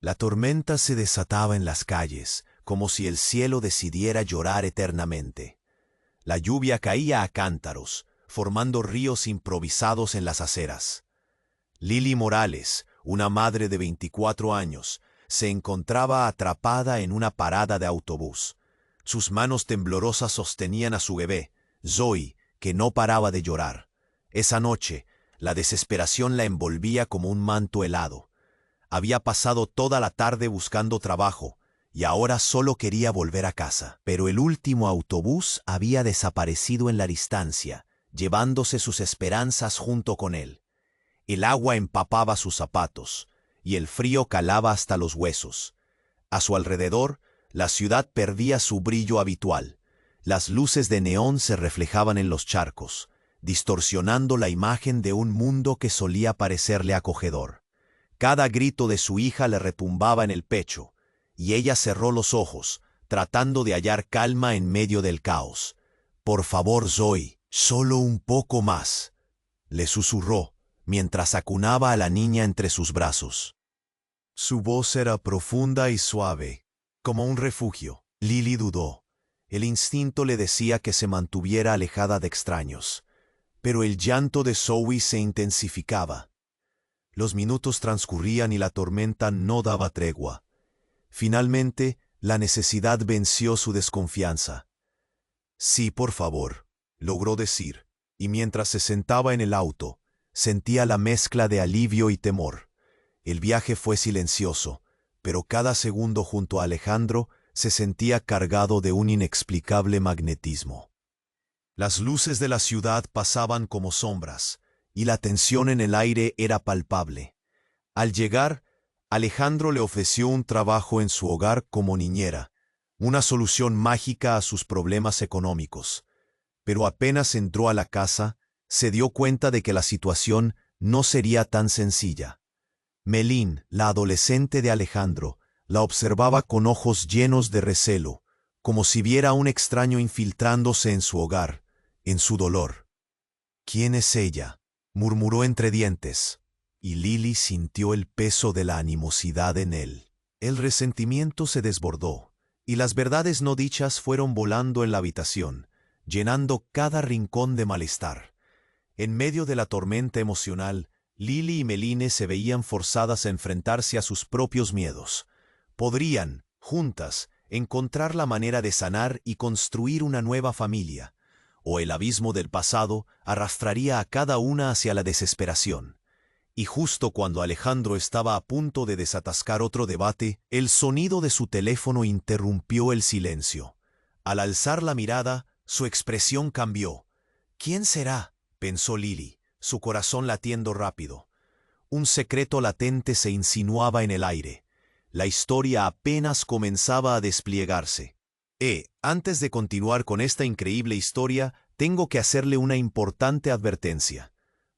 La tormenta se desataba en las calles, como si el cielo decidiera llorar eternamente. La lluvia caía a cántaros, formando ríos improvisados en las aceras. Lily Morales, una madre de 24 años, se encontraba atrapada en una parada de autobús. Sus manos temblorosas sostenían a su bebé, Zoe, que no paraba de llorar. Esa noche, la desesperación la envolvía como un manto helado. Había pasado toda la tarde buscando trabajo, y ahora solo quería volver a casa. Pero el último autobús había desaparecido en la distancia, llevándose sus esperanzas junto con él. El agua empapaba sus zapatos, y el frío calaba hasta los huesos. A su alrededor, la ciudad perdía su brillo habitual. Las luces de neón se reflejaban en los charcos, distorsionando la imagen de un mundo que solía parecerle acogedor. Cada grito de su hija le retumbaba en el pecho, y ella cerró los ojos, tratando de hallar calma en medio del caos. «Por favor, Zoe, solo un poco más», le susurró, mientras acunaba a la niña entre sus brazos. Su voz era profunda y suave, como un refugio. Lily dudó. El instinto le decía que se mantuviera alejada de extraños, pero el llanto de Zoe se intensificaba. Los minutos transcurrían y la tormenta no daba tregua. Finalmente, la necesidad venció su desconfianza. «Sí, por favor», logró decir, y mientras se sentaba en el auto, sentía la mezcla de alivio y temor. El viaje fue silencioso, pero cada segundo junto a Alejandro se sentía cargado de un inexplicable magnetismo. Las luces de la ciudad pasaban como sombras, y la tensión en el aire era palpable. Al llegar, Alejandro le ofreció un trabajo en su hogar como niñera, una solución mágica a sus problemas económicos. Pero apenas entró a la casa, se dio cuenta de que la situación no sería tan sencilla. Melín, la adolescente de Alejandro, la observaba con ojos llenos de recelo, como si viera a un extraño infiltrándose en su hogar, en su dolor. «¿Quién es ella?», murmuró entre dientes, y Lily sintió el peso de la animosidad en él. El resentimiento se desbordó, y las verdades no dichas fueron volando en la habitación, llenando cada rincón de malestar. En medio de la tormenta emocional, Lily y Meline se veían forzadas a enfrentarse a sus propios miedos. Podrían, juntas, encontrar la manera de sanar y construir una nueva familia, o el abismo del pasado arrastraría a cada una hacia la desesperación. Y justo cuando Alejandro estaba a punto de desatascar otro debate, el sonido de su teléfono interrumpió el silencio. Al alzar la mirada, su expresión cambió. «¿Quién será?», pensó Lily, su corazón latiendo rápido. Un secreto latente se insinuaba en el aire. La historia apenas comenzaba a despliegarse. Antes de continuar con esta increíble historia, tengo que hacerle una importante advertencia.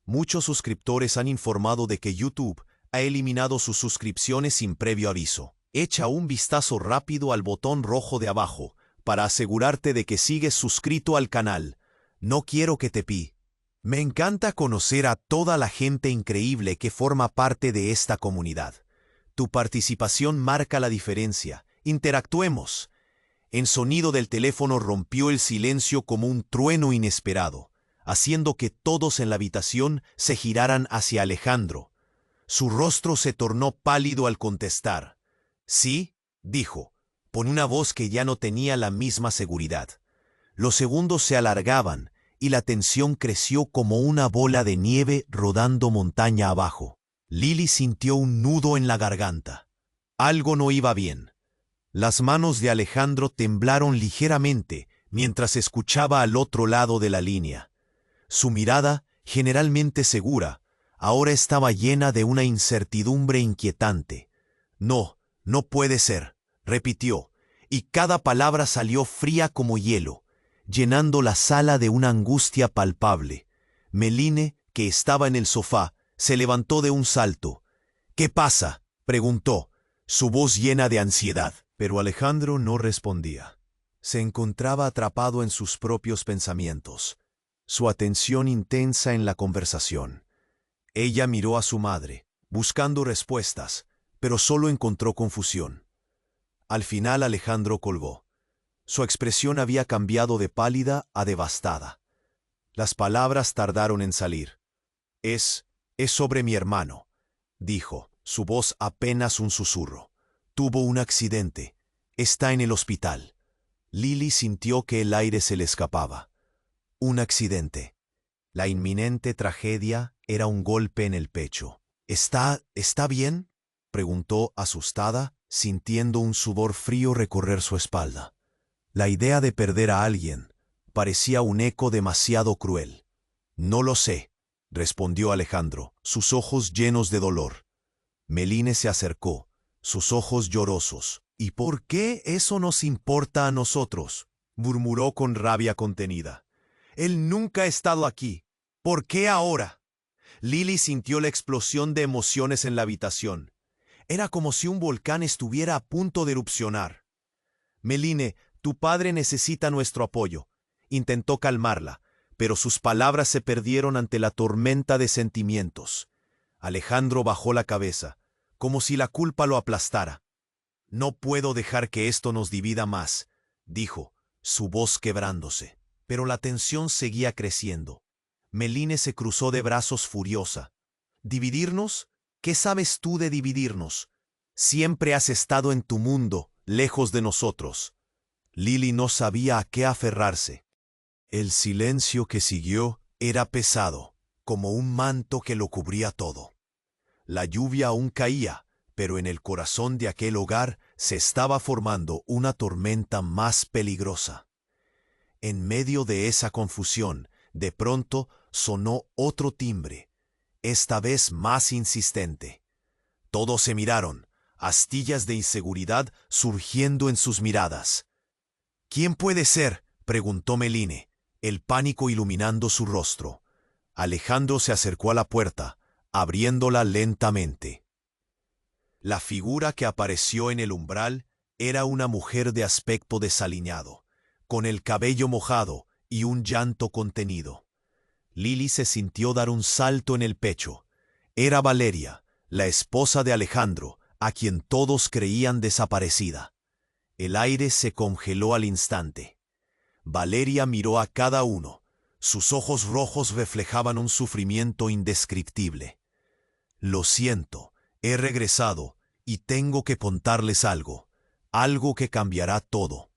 Muchos suscriptores han informado de que YouTube ha eliminado sus suscripciones sin previo aviso. Echa un vistazo rápido al botón rojo de abajo para asegurarte de que sigues suscrito al canal. No quiero que te pi. Me encanta conocer a toda la gente increíble que forma parte de esta comunidad. Tu participación marca la diferencia. Interactuemos. El sonido del teléfono rompió el silencio como un trueno inesperado, haciendo que todos en la habitación se giraran hacia Alejandro. Su rostro se tornó pálido al contestar. «Sí», dijo, con una voz que ya no tenía la misma seguridad. Los segundos se alargaban, y la tensión creció como una bola de nieve rodando montaña abajo. Lily sintió un nudo en la garganta. Algo no iba bien. Las manos de Alejandro temblaron ligeramente mientras escuchaba al otro lado de la línea. Su mirada, generalmente segura, ahora estaba llena de una incertidumbre inquietante. «No, no puede ser», repitió, y cada palabra salió fría como hielo, llenando la sala de una angustia palpable. Meline, que estaba en el sofá, se levantó de un salto. «¿Qué pasa?», preguntó, su voz llena de ansiedad. Pero Alejandro no respondía. Se encontraba atrapado en sus propios pensamientos, su atención intensa en la conversación. Ella miró a su madre, buscando respuestas, pero solo encontró confusión. Al final Alejandro colgó. Su expresión había cambiado de pálida a devastada. Las palabras tardaron en salir. Es sobre mi hermano, dijo, su voz apenas un susurro. Tuvo un accidente. Está en el hospital. Lily sintió que el aire se le escapaba. Un accidente. La inminente tragedia era un golpe en el pecho. ¿Está bien?, preguntó asustada, sintiendo un sudor frío recorrer su espalda. La idea de perder a alguien parecía un eco demasiado cruel. No lo sé, respondió Alejandro, sus ojos llenos de dolor. Meline se acercó, sus ojos llorosos. ¿Y por qué eso nos importa a nosotros?, murmuró con rabia contenida. Él nunca ha estado aquí. ¿Por qué ahora? Lily sintió la explosión de emociones en la habitación. Era como si un volcán estuviera a punto de erupcionar. Meline, tu padre necesita nuestro apoyo. Intentó calmarla, pero sus palabras se perdieron ante la tormenta de sentimientos. Alejandro bajó la cabeza, como si la culpa lo aplastara. No puedo dejar que esto nos divida más, dijo, su voz quebrándose. Pero la tensión seguía creciendo. Meline se cruzó de brazos furiosa. ¿Dividirnos? ¿Qué sabes tú de dividirnos? Siempre has estado en tu mundo, lejos de nosotros. Lily no sabía a qué aferrarse. El silencio que siguió era pesado, como un manto que lo cubría todo. La lluvia aún caía, pero en el corazón de aquel hogar se estaba formando una tormenta más peligrosa. En medio de esa confusión, de pronto sonó otro timbre, esta vez más insistente. Todos se miraron, astillas de inseguridad surgiendo en sus miradas. ¿Quién puede ser?, preguntó Meline, el pánico iluminando su rostro. Alejandro se acercó a la puerta, abriéndola lentamente. La figura que apareció en el umbral era una mujer de aspecto desaliñado, con el cabello mojado y un llanto contenido. Lily se sintió dar un salto en el pecho. Era Valeria, la esposa de Alejandro, a quien todos creían desaparecida. El aire se congeló al instante. Valeria miró a cada uno. Sus ojos rojos reflejaban un sufrimiento indescriptible. Lo siento, he regresado y tengo que contarles algo que cambiará todo.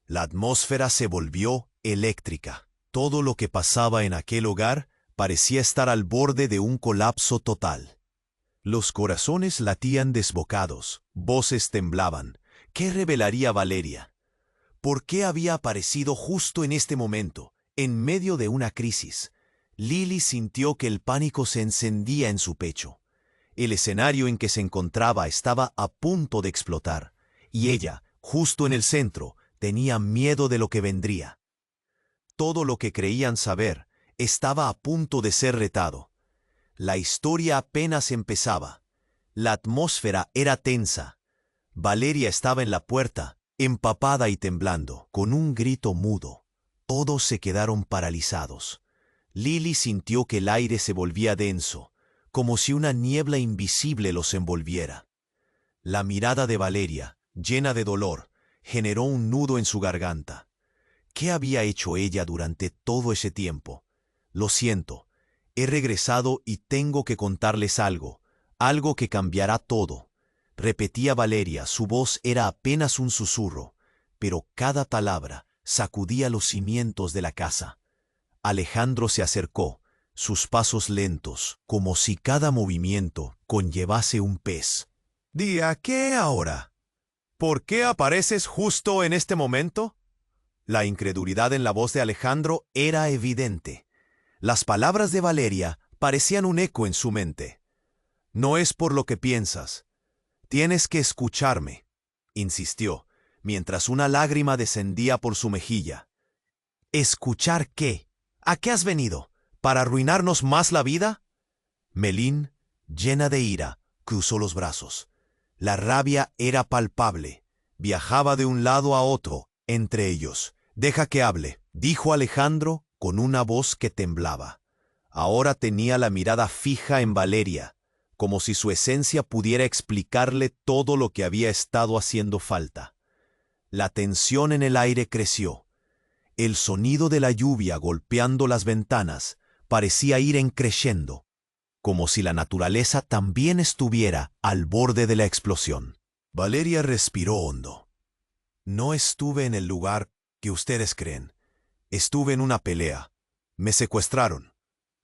La atmósfera se volvió eléctrica. Todo lo que pasaba en aquel hogar parecía estar al borde de un colapso total. Los corazones latían desbocados, voces temblaban. ¿Qué revelaría Valeria? ¿Por qué había aparecido justo en este momento, en medio de una crisis? Lily sintió que el pánico se encendía en su pecho. El escenario en que se encontraba estaba a punto de explotar, y ella, justo en el centro, tenía miedo de lo que vendría. Todo lo que creían saber estaba a punto de ser retado. La historia apenas empezaba. La atmósfera era tensa. Valeria estaba en la puerta, empapada y temblando, con un grito mudo. Todos se quedaron paralizados. Lily sintió que el aire se volvía denso, como si una niebla invisible los envolviera. La mirada de Valeria, llena de dolor, generó un nudo en su garganta. ¿Qué había hecho ella durante todo ese tiempo? Lo siento, he regresado y tengo que contarles algo que cambiará todo. Repetía Valeria, su voz era apenas un susurro, pero cada palabra sacudía los cimientos de la casa. Alejandro se acercó, sus pasos lentos, como si cada movimiento conllevase un pez. «¿A qué ahora? ¿Por qué apareces justo en este momento?» La incredulidad en la voz de Alejandro era evidente. Las palabras de Valeria parecían un eco en su mente. «No es por lo que piensas. Tienes que escucharme», insistió, mientras una lágrima descendía por su mejilla. «¿Escuchar qué? ¿A qué has venido? ¿Para arruinarnos más la vida?» Meline, llena de ira, cruzó los brazos. La rabia era palpable. Viajaba de un lado a otro, entre ellos. «Deja que hable», dijo Alejandro con una voz que temblaba. Ahora tenía la mirada fija en Valeria. como si su esencia pudiera explicarle todo lo que había estado haciendo falta. La tensión en el aire creció. El sonido de la lluvia golpeando las ventanas parecía ir en creciendo, como si la naturaleza también estuviera al borde de la explosión. Valeria respiró hondo. No estuve en el lugar que ustedes creen. Estuve en una pelea. Me secuestraron.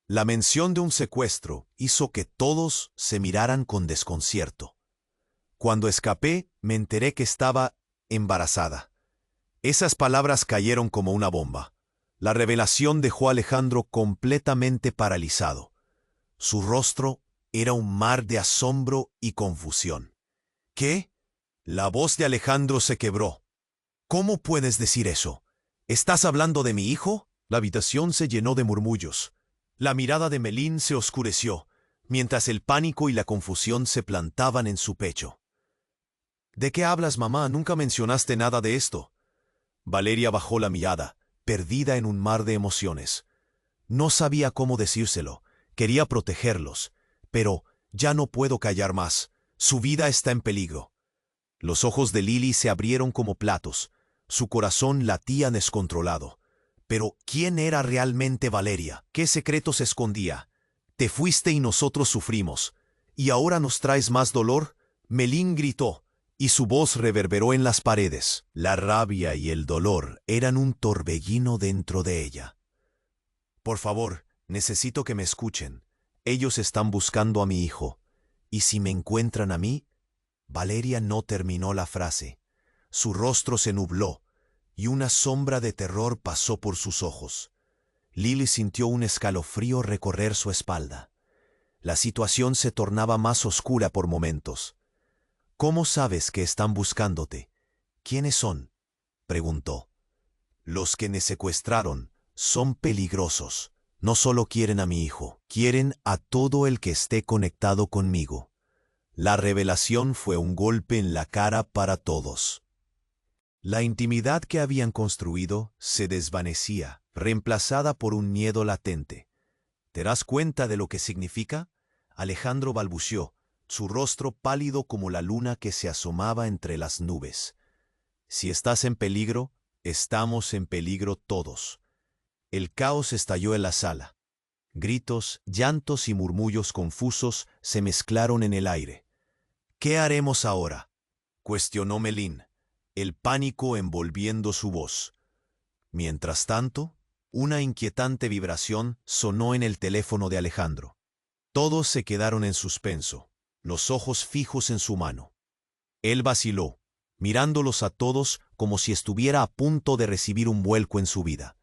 La mención de un secuestro hizo que todos se miraran con desconcierto. Cuando escapé, me enteré que estaba embarazada. Esas palabras cayeron como una bomba. La revelación dejó a Alejandro completamente paralizado. Su rostro era un mar de asombro y confusión. ¿Qué? La voz de Alejandro se quebró. ¿Cómo puedes decir eso? ¿Estás hablando de mi hijo? La habitación se llenó de murmullos. La mirada de Melín se oscureció, mientras el pánico y la confusión se plantaban en su pecho. ¿De qué hablas, mamá? Nunca mencionaste nada de esto. Valeria bajó la mirada, perdida en un mar de emociones. No sabía cómo decírselo. Quería protegerlos, pero ya no puedo callar más. Su vida está en peligro. Los ojos de Lily se abrieron como platos. Su corazón latía descontrolado. Pero, ¿quién era realmente Valeria? ¿Qué secreto se escondía? Te fuiste y nosotros sufrimos. ¿Y ahora nos traes más dolor? Melín gritó, y su voz reverberó en las paredes. La rabia y el dolor eran un torbellino dentro de ella. Por favor, necesito que me escuchen. Ellos están buscando a mi hijo. ¿Y si me encuentran a mí? Valeria no terminó la frase. Su rostro se nubló, y una sombra de terror pasó por sus ojos. Lily sintió un escalofrío recorrer su espalda. La situación se tornaba más oscura por momentos. ¿Cómo sabes que están buscándote? ¿Quiénes son?, preguntó. Los que me secuestraron son peligrosos. No solo quieren a mi hijo, quieren a todo el que esté conectado conmigo. La revelación fue un golpe en la cara para todos. La intimidad que habían construido se desvanecía, reemplazada por un miedo latente. ¿Te das cuenta de lo que significa? Alejandro balbuceó, su rostro pálido como la luna que se asomaba entre las nubes. Si estás en peligro, estamos en peligro todos. El caos estalló en la sala. Gritos, llantos y murmullos confusos se mezclaron en el aire. ¿Qué haremos ahora?, cuestionó Melín, el pánico envolviendo su voz. Mientras tanto, una inquietante vibración sonó en el teléfono de Alejandro. Todos se quedaron en suspenso, los ojos fijos en su mano. Él vaciló, mirándolos a todos como si estuviera a punto de recibir un vuelco en su vida.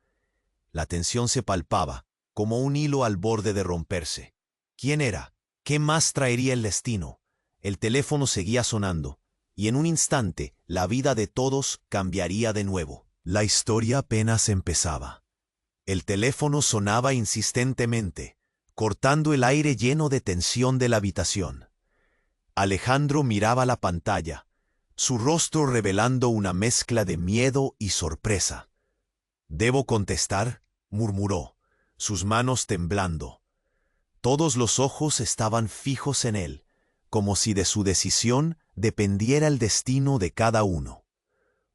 La tensión se palpaba, como un hilo al borde de romperse. ¿Quién era? ¿Qué más traería el destino? El teléfono seguía sonando, y en un instante la vida de todos cambiaría de nuevo. La historia apenas empezaba. El teléfono sonaba insistentemente, cortando el aire lleno de tensión de la habitación. Alejandro miraba la pantalla, su rostro revelando una mezcla de miedo y sorpresa. «¿Debo contestar?», murmuró, sus manos temblando. Todos los ojos estaban fijos en él, como si de su decisión dependiera el destino de cada uno.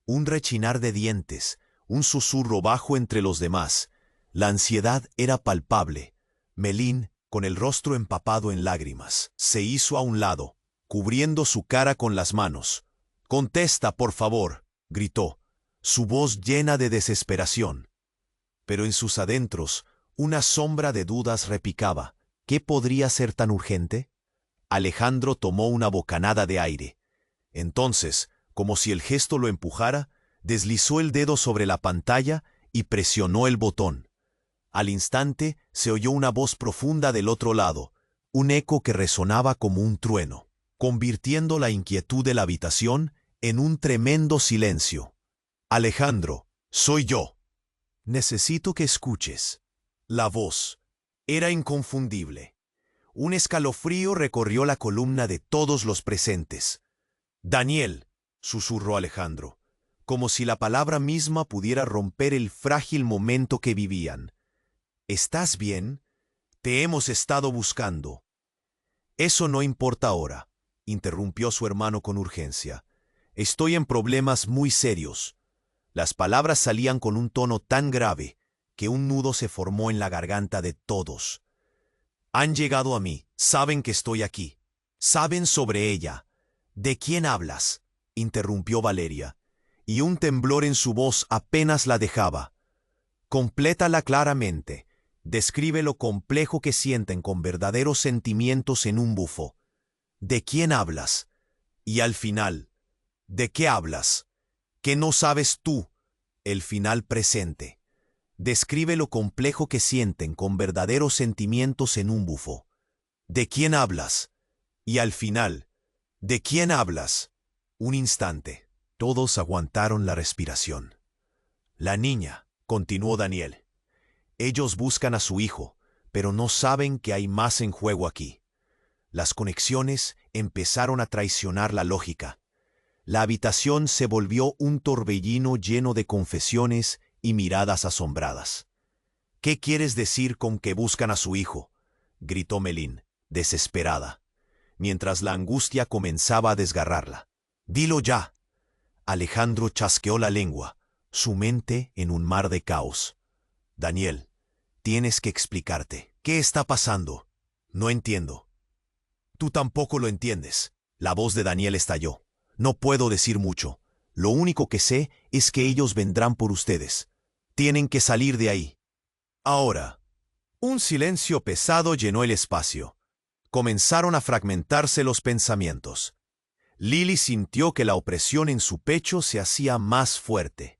Un rechinar de dientes, un susurro bajo entre los demás. La ansiedad era palpable. Melín, con el rostro empapado en lágrimas, se hizo a un lado, cubriendo su cara con las manos. «Contesta, por favor», gritó, su voz llena de desesperación. Pero en sus adentros, una sombra de dudas repicaba. ¿Qué podría ser tan urgente? Alejandro tomó una bocanada de aire. Entonces, como si el gesto lo empujara, deslizó el dedo sobre la pantalla y presionó el botón. Al instante se oyó una voz profunda del otro lado, un eco que resonaba como un trueno, convirtiendo la inquietud de la habitación en un tremendo silencio. «Alejandro, soy yo. Necesito que escuches». La voz era inconfundible. Un escalofrío recorrió la columna de todos los presentes. «Daniel», susurró Alejandro, como si la palabra misma pudiera romper el frágil momento que vivían. «¿Estás bien? Te hemos estado buscando». Eso no importa ahora, interrumpió su hermano con urgencia. Estoy en problemas muy serios. Las palabras salían con un tono tan grave que un nudo se formó en la garganta de todos. Han llegado a mí, saben que estoy aquí. Saben sobre ella. ¿De quién hablas?, interrumpió Valeria, y un temblor en su voz apenas la dejaba. Complétala claramente. Describe lo complejo que sienten con verdaderos sentimientos en un bufo. ¿De quién hablas? Y al final, ¿de qué hablas? ¿Qué no sabes tú? El final presente. Describe lo complejo que sienten con verdaderos sentimientos en un bufo. ¿De quién hablas? Y al final, ¿de quién hablas? Un instante. Todos aguantaron la respiración. La niña, continuó Daniel. Ellos buscan a su hijo, pero no saben que hay más en juego aquí. Las conexiones empezaron a traicionar la lógica. La habitación se volvió un torbellino lleno de confesiones y miradas asombradas. ¿Qué quieres decir con que buscan a su hijo?, gritó Melín, desesperada, mientras la angustia comenzaba a desgarrarla. Dilo ya. Alejandro chasqueó la lengua, su mente en un mar de caos. Daniel, tienes que explicarte. ¿Qué está pasando? No entiendo. Tú tampoco lo entiendes. La voz de Daniel estalló. No puedo decir mucho. Lo único que sé es que ellos vendrán por ustedes. Tienen que salir de ahí. Ahora. Un silencio pesado llenó el espacio. Comenzaron a fragmentarse los pensamientos. Lily sintió que la opresión en su pecho se hacía más fuerte.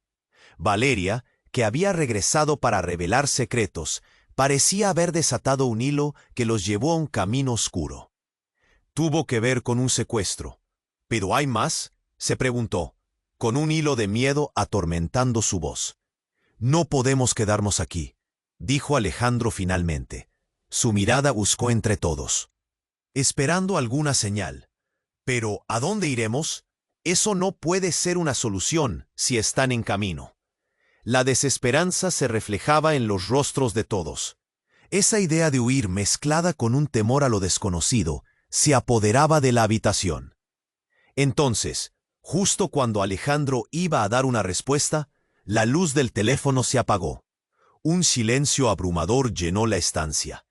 Valeria, que había regresado para revelar secretos, parecía haber desatado un hilo que los llevó a un camino oscuro. Tuvo que ver con un secuestro. ¿Pero hay más?, se preguntó, con un hilo de miedo atormentando su voz. No podemos quedarnos aquí, dijo Alejandro finalmente. Su mirada buscó entre todos, esperando alguna señal. Pero, ¿a dónde iremos? Eso no puede ser una solución si están en camino. La desesperanza se reflejaba en los rostros de todos. Esa idea de huir mezclada con un temor a lo desconocido se apoderaba de la habitación. Entonces, justo cuando Alejandro iba a dar una respuesta, la luz del teléfono se apagó. Un silencio abrumador llenó la estancia.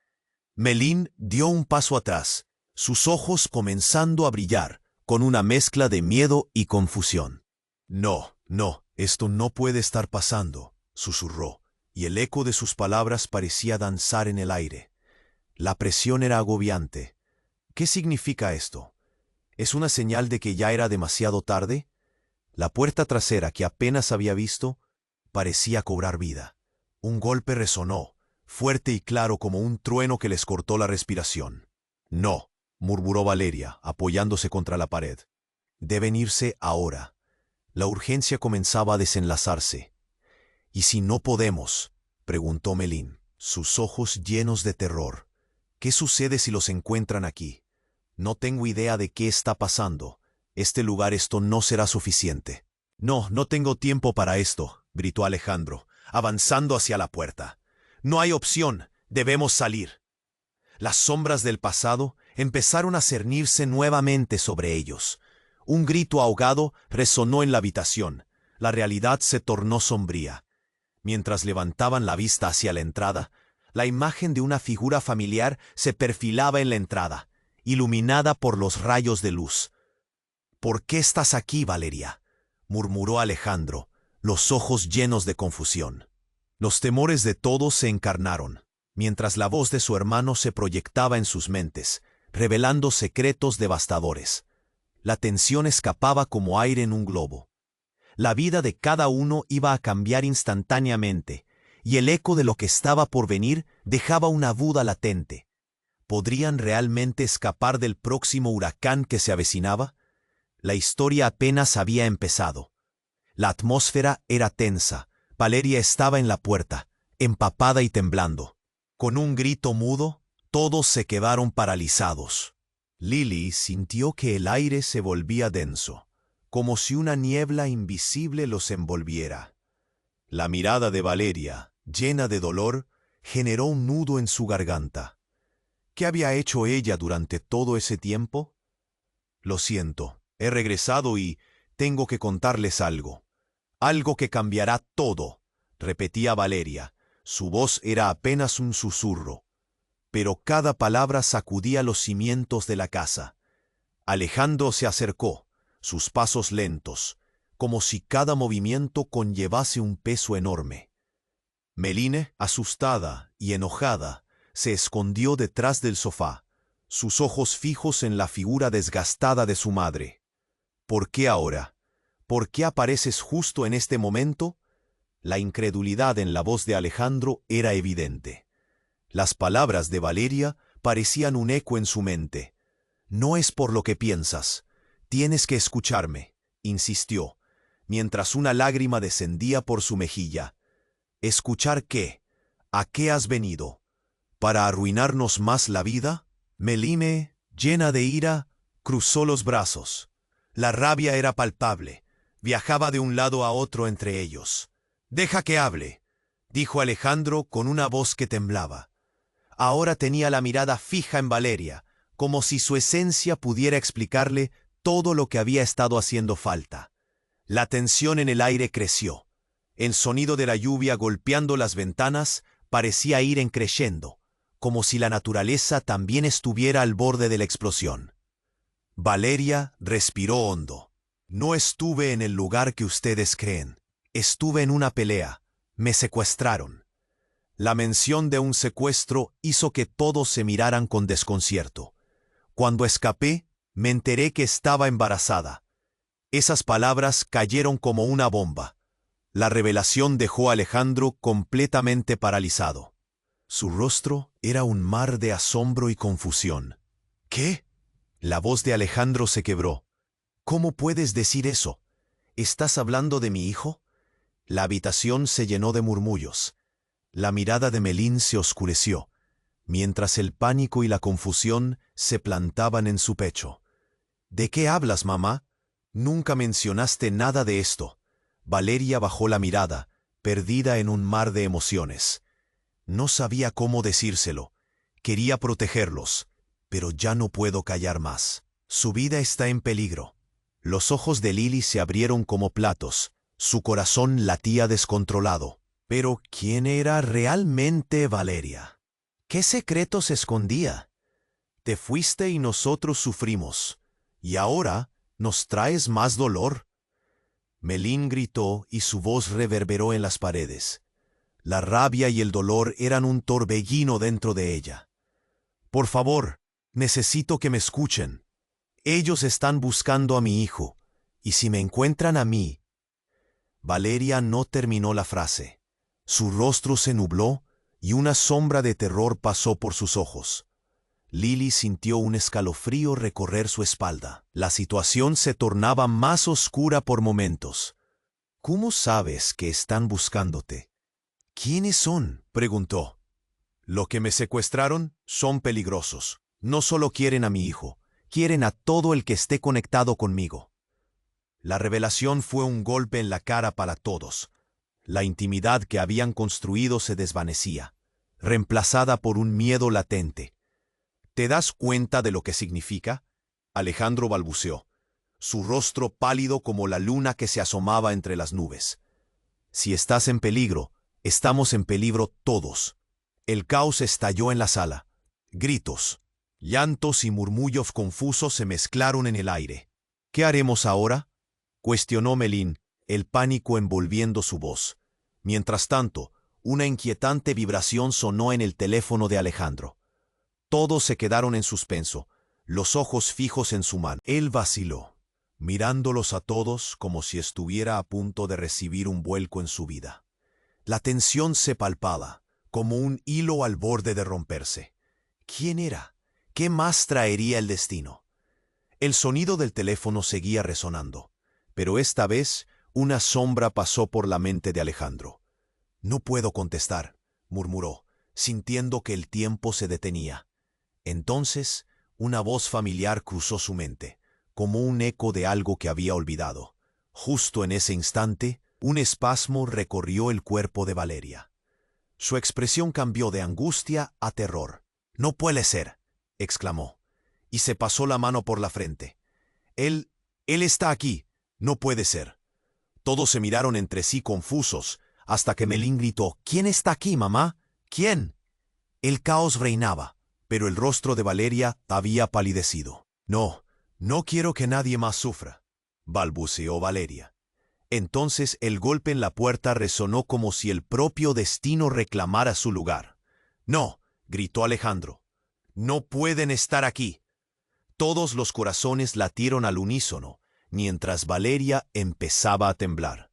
Melín dio un paso atrás, sus ojos comenzando a brillar, con una mezcla de miedo y confusión. No, esto no puede estar pasando, susurró, y el eco de sus palabras parecía danzar en el aire. La presión era agobiante. ¿Qué significa esto? ¿Es una señal de que ya era demasiado tarde? La puerta trasera que apenas había visto parecía cobrar vida. Un golpe resonó, fuerte y claro como un trueno que les cortó la respiración. No, murmuró Valeria, apoyándose contra la pared. Deben irse ahora. La urgencia comenzaba a desenlazarse. ¿Y si no podemos?, preguntó Melín, sus ojos llenos de terror. ¿Qué sucede si los encuentran aquí? No tengo idea de qué está pasando. Esto no será suficiente. No tengo tiempo para esto, gritó Alejandro, avanzando hacia la puerta. No hay opción, debemos salir. Las sombras del pasado empezaron a cernirse nuevamente sobre ellos. Un grito ahogado resonó en la habitación. La realidad se tornó sombría. Mientras levantaban la vista hacia la entrada, la imagen de una figura familiar se perfilaba en la entrada, iluminada por los rayos de luz. ¿Por qué estás aquí, Valeria?, murmuró Alejandro, los ojos llenos de confusión. Los temores de todos se encarnaron, mientras la voz de su hermano se proyectaba en sus mentes, revelando secretos devastadores. La tensión escapaba como aire en un globo. La vida de cada uno iba a cambiar instantáneamente, y el eco de lo que estaba por venir dejaba una duda latente. ¿Podrían realmente escapar del próximo huracán que se avecinaba? La historia apenas había empezado. La atmósfera era tensa. Valeria estaba en la puerta, empapada y temblando. Con un grito mudo, todos se quedaron paralizados. Lily sintió que el aire se volvía denso, como si una niebla invisible los envolviera. La mirada de Valeria, llena de dolor, generó un nudo en su garganta. ¿Qué había hecho ella durante todo ese tiempo? Lo siento, he regresado y tengo que contarles algo. Algo que cambiará todo, repetía Valeria. Su voz era apenas un susurro, pero cada palabra sacudía los cimientos de la casa. Alejandro se acercó, sus pasos lentos, como si cada movimiento conllevase un peso enorme. Meline, asustada y enojada, se escondió detrás del sofá, sus ojos fijos en la figura desgastada de su madre. ¿Por qué ahora? ¿Por qué apareces justo en este momento? La incredulidad en la voz de Alejandro era evidente. Las palabras de Valeria parecían un eco en su mente. No es por lo que piensas. Tienes que escucharme, insistió, mientras una lágrima descendía por su mejilla. ¿Escuchar qué? ¿A qué has venido? ¿Para arruinarnos más la vida? Meline, llena de ira, cruzó los brazos. La rabia era palpable. Viajaba de un lado a otro entre ellos. «Deja que hable», dijo Alejandro con una voz que temblaba. Ahora tenía la mirada fija en Valeria, como si su esencia pudiera explicarle todo lo que había estado haciendo falta. La tensión en el aire creció. El sonido de la lluvia golpeando las ventanas parecía ir en creciendo, como si la naturaleza también estuviera al borde de la explosión. Valeria respiró hondo. «No estuve en el lugar que ustedes creen. Estuve en una pelea. Me secuestraron». La mención de un secuestro hizo que todos se miraran con desconcierto. Cuando escapé, me enteré que estaba embarazada. Esas palabras cayeron como una bomba. La revelación dejó a Alejandro completamente paralizado. Su rostro era un mar de asombro y confusión. ¿Qué? La voz de Alejandro se quebró. ¿Cómo puedes decir eso? ¿Estás hablando de mi hijo? La habitación se llenó de murmullos. La mirada de Meline se oscureció, mientras el pánico y la confusión se plantaban en su pecho. ¿De qué hablas, mamá? Nunca mencionaste nada de esto. Valeria bajó la mirada, perdida en un mar de emociones. No sabía cómo decírselo. Quería protegerlos, pero ya no puedo callar más. Su vida está en peligro. Los ojos de Lily se abrieron como platos. Su corazón latía descontrolado. Pero ¿quién era realmente Valeria? ¿Qué secretos escondía? Te fuiste y nosotros sufrimos. ¿Y ahora nos traes más dolor? Meline gritó y su voz reverberó en las paredes. La rabia y el dolor eran un torbellino dentro de ella. Por favor, necesito que me escuchen. Ellos están buscando a mi hijo, y si me encuentran a mí... Valeria no terminó la frase. Su rostro se nubló y una sombra de terror pasó por sus ojos. Lily sintió un escalofrío recorrer su espalda. La situación se tornaba más oscura por momentos. ¿Cómo sabes que están buscándote? ¿Quiénes son?, preguntó. Lo que me secuestraron son peligrosos. No solo quieren a mi hijo, quieren a todo el que esté conectado conmigo. La revelación fue un golpe en la cara para todos. La intimidad que habían construido se desvanecía, reemplazada por un miedo latente. ¿Te das cuenta de lo que significa?, Alejandro balbuceó, su rostro pálido como la luna que se asomaba entre las nubes. Si estás en peligro, estamos en peligro todos. El caos estalló en la sala. Gritos, llantos y murmullos confusos se mezclaron en el aire. ¿Qué haremos ahora?, cuestionó Meline, el pánico envolviendo su voz. Mientras tanto, una inquietante vibración sonó en el teléfono de Alejandro. Todos se quedaron en suspenso, los ojos fijos en su mano. Él vaciló, mirándolos a todos como si estuviera a punto de recibir un vuelco en su vida. La tensión se palpaba, como un hilo al borde de romperse. ¿Quién era? ¿Qué más traería el destino? El sonido del teléfono seguía resonando, pero esta vez una sombra pasó por la mente de Alejandro. «No puedo contestar», murmuró, sintiendo que el tiempo se detenía. Entonces, una voz familiar cruzó su mente, como un eco de algo que había olvidado. Justo en ese instante, un espasmo recorrió el cuerpo de Valeria. Su expresión cambió de angustia a terror. «No puede ser», exclamó, y se pasó la mano por la frente. Él está aquí. No puede ser. Todos se miraron entre sí confusos, hasta que Melín gritó, «¿Quién está aquí, mamá? ¿Quién?» El caos reinaba, pero el rostro de Valeria había palidecido. No quiero que nadie más sufra», balbuceó Valeria. Entonces el golpe en la puerta resonó como si el propio destino reclamara su lugar. «No», gritó Alejandro. «No pueden estar aquí». Todos los corazones latieron al unísono, mientras Valeria empezaba a temblar.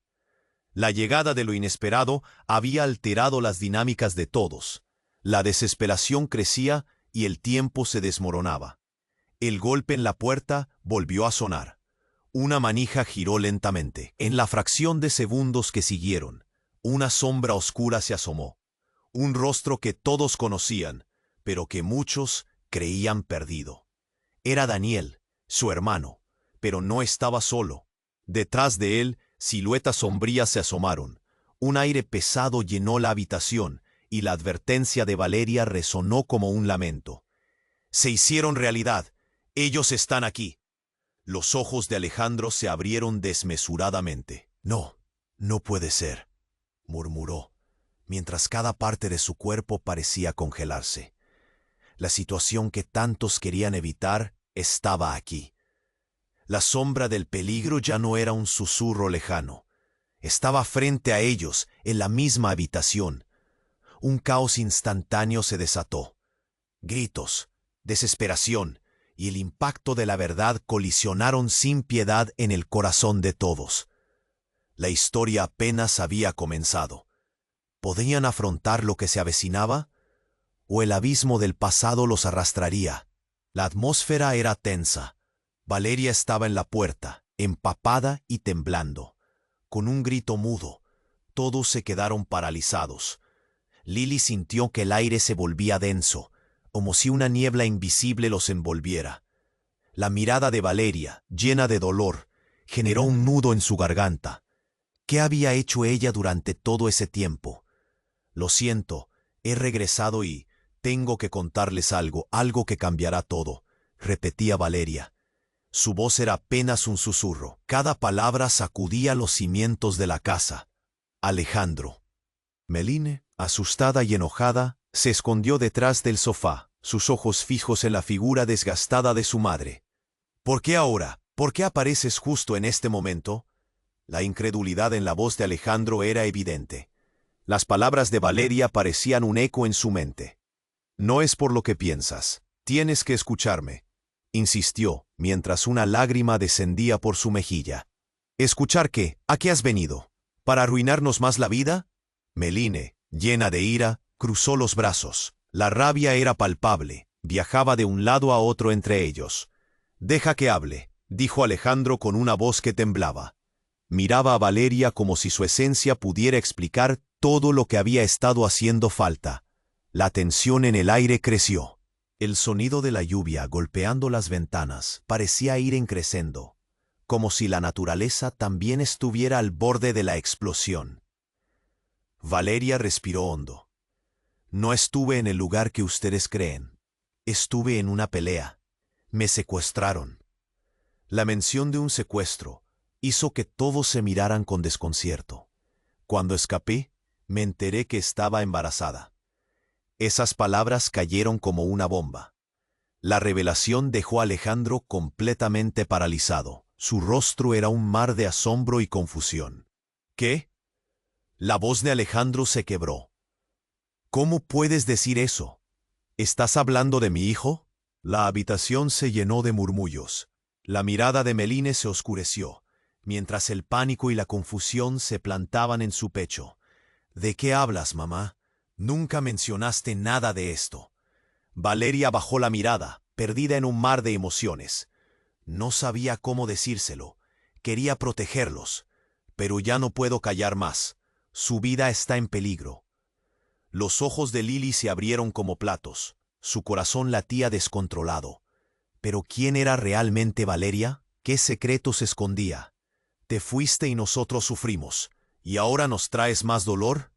La llegada de lo inesperado había alterado las dinámicas de todos. La desesperación crecía y el tiempo se desmoronaba. El golpe en la puerta volvió a sonar. Una manija giró lentamente. En la fracción de segundos que siguieron, una sombra oscura se asomó. Un rostro que todos conocían, pero que muchos creían perdido. Era Daniel, su hermano, pero no estaba solo. Detrás de él, siluetas sombrías se asomaron. Un aire pesado llenó la habitación, y la advertencia de Valeria resonó como un lamento. «Se hicieron realidad. Ellos están aquí». Los ojos de Alejandro se abrieron desmesuradamente. No puede ser», murmuró, mientras cada parte de su cuerpo parecía congelarse. La situación que tantos querían evitar estaba aquí. La sombra del peligro ya no era un susurro lejano. Estaba frente a ellos, en la misma habitación. Un caos instantáneo se desató. Gritos, desesperación y el impacto de la verdad colisionaron sin piedad en el corazón de todos. La historia apenas había comenzado. ¿Podían afrontar lo que se avecinaba? ¿O el abismo del pasado los arrastraría? La atmósfera era tensa. Valeria estaba en la puerta, empapada y temblando. Con un grito mudo, todos se quedaron paralizados. Lily sintió que el aire se volvía denso, como si una niebla invisible los envolviera. La mirada de Valeria, llena de dolor, generó un nudo en su garganta. ¿Qué había hecho ella durante todo ese tiempo? «Lo siento, he regresado y tengo que contarles algo que cambiará todo», repetía Valeria. Su voz era apenas un susurro. Cada palabra sacudía los cimientos de la casa. «Alejandro». Meline, asustada y enojada, se escondió detrás del sofá, sus ojos fijos en la figura desgastada de su madre. «¿Por qué ahora? ¿Por qué apareces justo en este momento?» La incredulidad en la voz de Alejandro era evidente. Las palabras de Valeria parecían un eco en su mente. «No es por lo que piensas. Tienes que escucharme», insistió, mientras una lágrima descendía por su mejilla. «¿Escuchar qué? ¿A qué has venido? ¿Para arruinarnos más la vida?» Meline, llena de ira, cruzó los brazos. La rabia era palpable, viajaba de un lado a otro entre ellos. «Deja que hable», dijo Alejandro con una voz que temblaba. Miraba a Valeria como si su esencia pudiera explicar todo lo que había estado haciendo falta. La tensión en el aire creció. El sonido de la lluvia golpeando las ventanas parecía ir creciendo, como si la naturaleza también estuviera al borde de la explosión. Valeria respiró hondo. «No estuve en el lugar que ustedes creen. Estuve en una pelea. Me secuestraron». La mención de un secuestro hizo que todos se miraran con desconcierto. Cuando escapé, me enteré que estaba embarazada. Esas palabras cayeron como una bomba. La revelación dejó a Alejandro completamente paralizado. Su rostro era un mar de asombro y confusión. «¿Qué?» La voz de Alejandro se quebró. «¿Cómo puedes decir eso? ¿Estás hablando de mi hijo?» La habitación se llenó de murmullos. La mirada de Meline se oscureció, mientras el pánico y la confusión se plantaban en su pecho. «¿De qué hablas, mamá? Nunca mencionaste nada de esto». Valeria bajó la mirada, perdida en un mar de emociones. No sabía cómo decírselo. Quería protegerlos, pero ya no puedo callar más. Su vida está en peligro. Los ojos de Lily se abrieron como platos. Su corazón latía descontrolado. ¿Pero quién era realmente Valeria? ¿Qué secretos escondía? «Te fuiste y nosotros sufrimos. ¿Y ahora nos traes más dolor?»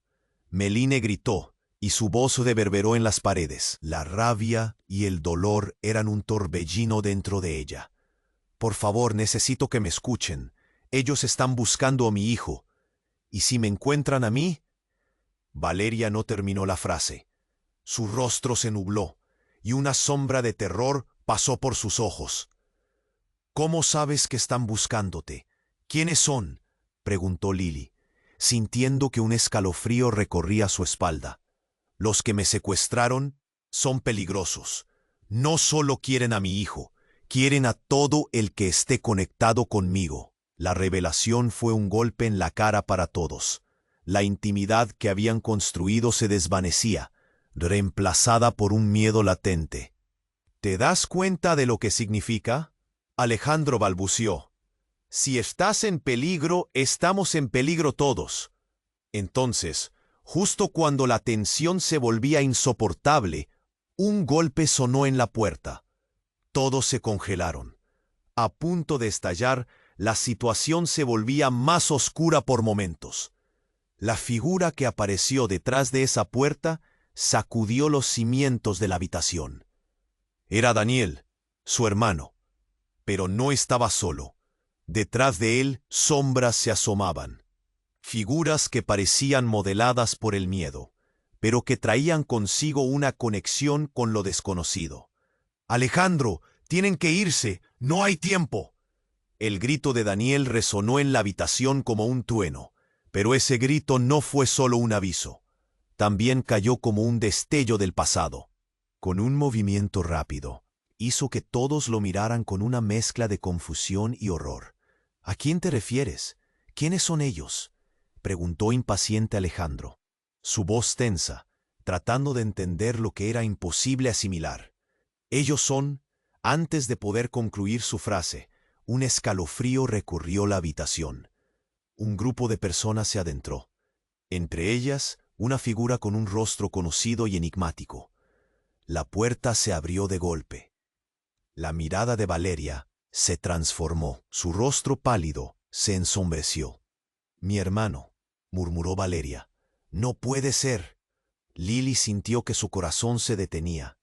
Meline gritó, y su voz reverberó en las paredes. La rabia y el dolor eran un torbellino dentro de ella. Por favor, necesito que me escuchen. Ellos están buscando a mi hijo. ¿Y si me encuentran a mí? Valeria no terminó la frase. Su rostro se nubló, y una sombra de terror pasó por sus ojos. ¿Cómo sabes que están buscándote? ¿Quiénes son?, preguntó Lily, sintiendo que un escalofrío recorría su espalda. Los que me secuestraron son peligrosos. No solo quieren a mi hijo, quieren a todo el que esté conectado conmigo. La revelación fue un golpe en la cara para todos. La intimidad que habían construido se desvanecía, reemplazada por un miedo latente. ¿Te das cuenta de lo que significa?, Alejandro balbuceó. Si estás en peligro, estamos en peligro todos. Entonces, justo cuando la tensión se volvía insoportable, un golpe sonó en la puerta. Todos se congelaron. A punto de estallar, la situación se volvía más oscura por momentos. La figura que apareció detrás de esa puerta sacudió los cimientos de la habitación. Era Daniel, su hermano. Pero no estaba solo. Detrás de él, sombras se asomaban. Figuras que parecían modeladas por el miedo, pero que traían consigo una conexión con lo desconocido. «Alejandro, tienen que irse, no hay tiempo». El grito de Daniel resonó en la habitación como un trueno, pero ese grito no fue solo un aviso. También cayó como un destello del pasado. Con un movimiento rápido, hizo que todos lo miraran con una mezcla de confusión y horror. «¿A quién te refieres? ¿Quiénes son ellos?», preguntó impaciente Alejandro, su voz tensa, tratando de entender lo que era imposible asimilar. «Ellos son...». Antes de poder concluir su frase, un escalofrío recorrió la habitación. Un grupo de personas se adentró. Entre ellas, una figura con un rostro conocido y enigmático. La puerta se abrió de golpe. La mirada de Valeria se transformó. Su rostro pálido se ensombreció. «Mi hermano», murmuró Valeria. «No puede ser». Lily sintió que su corazón se detenía.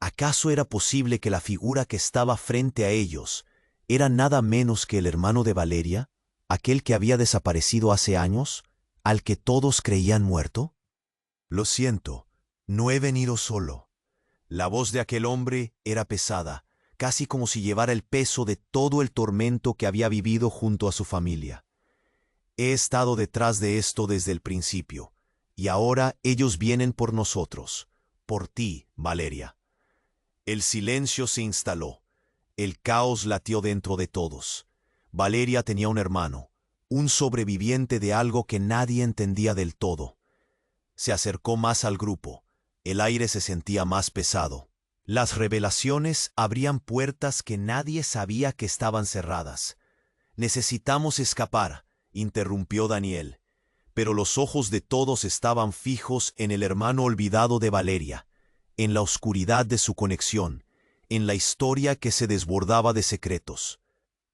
¿Acaso era posible que la figura que estaba frente a ellos era nada menos que el hermano de Valeria, aquel que había desaparecido hace años, al que todos creían muerto? «Lo siento, no he venido solo». La voz de aquel hombre era pesada, casi como si llevara el peso de todo el tormento que había vivido junto a su familia. «He estado detrás de esto desde el principio, y ahora ellos vienen por nosotros, por ti, Valeria». El silencio se instaló. El caos latió dentro de todos. Valeria tenía un hermano, un sobreviviente de algo que nadie entendía del todo. Se acercó más al grupo. El aire se sentía más pesado. Las revelaciones abrían puertas que nadie sabía que estaban cerradas. «Necesitamos escapar», interrumpió Daniel. Pero los ojos de todos estaban fijos en el hermano olvidado de Valeria, en la oscuridad de su conexión, en la historia que se desbordaba de secretos.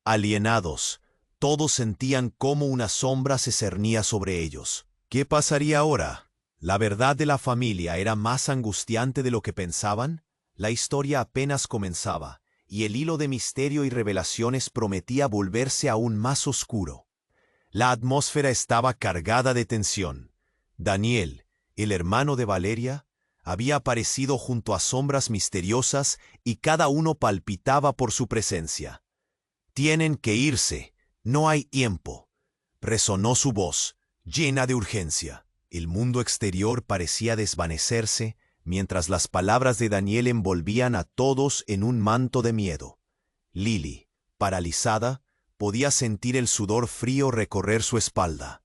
Alienados, todos sentían cómo una sombra se cernía sobre ellos. ¿Qué pasaría ahora? ¿La verdad de la familia era más angustiante de lo que pensaban? La historia apenas comenzaba, y el hilo de misterio y revelaciones prometía volverse aún más oscuro. La atmósfera estaba cargada de tensión. Daniel, el hermano de Valeria, había aparecido junto a sombras misteriosas y cada uno palpitaba por su presencia. «Tienen que irse, no hay tiempo», resonó su voz, llena de urgencia. El mundo exterior parecía desvanecerse, mientras las palabras de Daniel envolvían a todos en un manto de miedo. Lily, paralizada, podía sentir el sudor frío recorrer su espalda.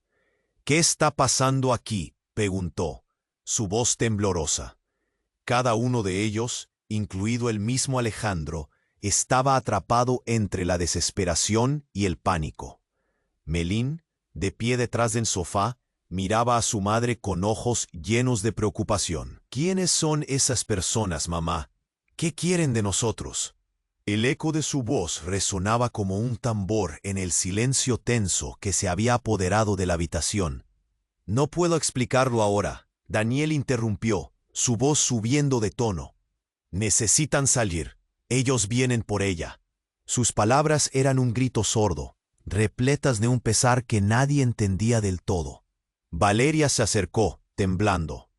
«¿Qué está pasando aquí?», preguntó, su voz temblorosa. Cada uno de ellos, incluido el mismo Alejandro, estaba atrapado entre la desesperación y el pánico. Melín, de pie detrás del sofá, miraba a su madre con ojos llenos de preocupación. «¿Quiénes son esas personas, mamá? ¿Qué quieren de nosotros?». El eco de su voz resonaba como un tambor en el silencio tenso que se había apoderado de la habitación. «No puedo explicarlo ahora», Daniel interrumpió, su voz subiendo de tono. Necesitan salir. Ellos vienen por ella. Sus palabras eran un grito sordo, repletas de un pesar que nadie entendía del todo. Valeria se acercó, temblando.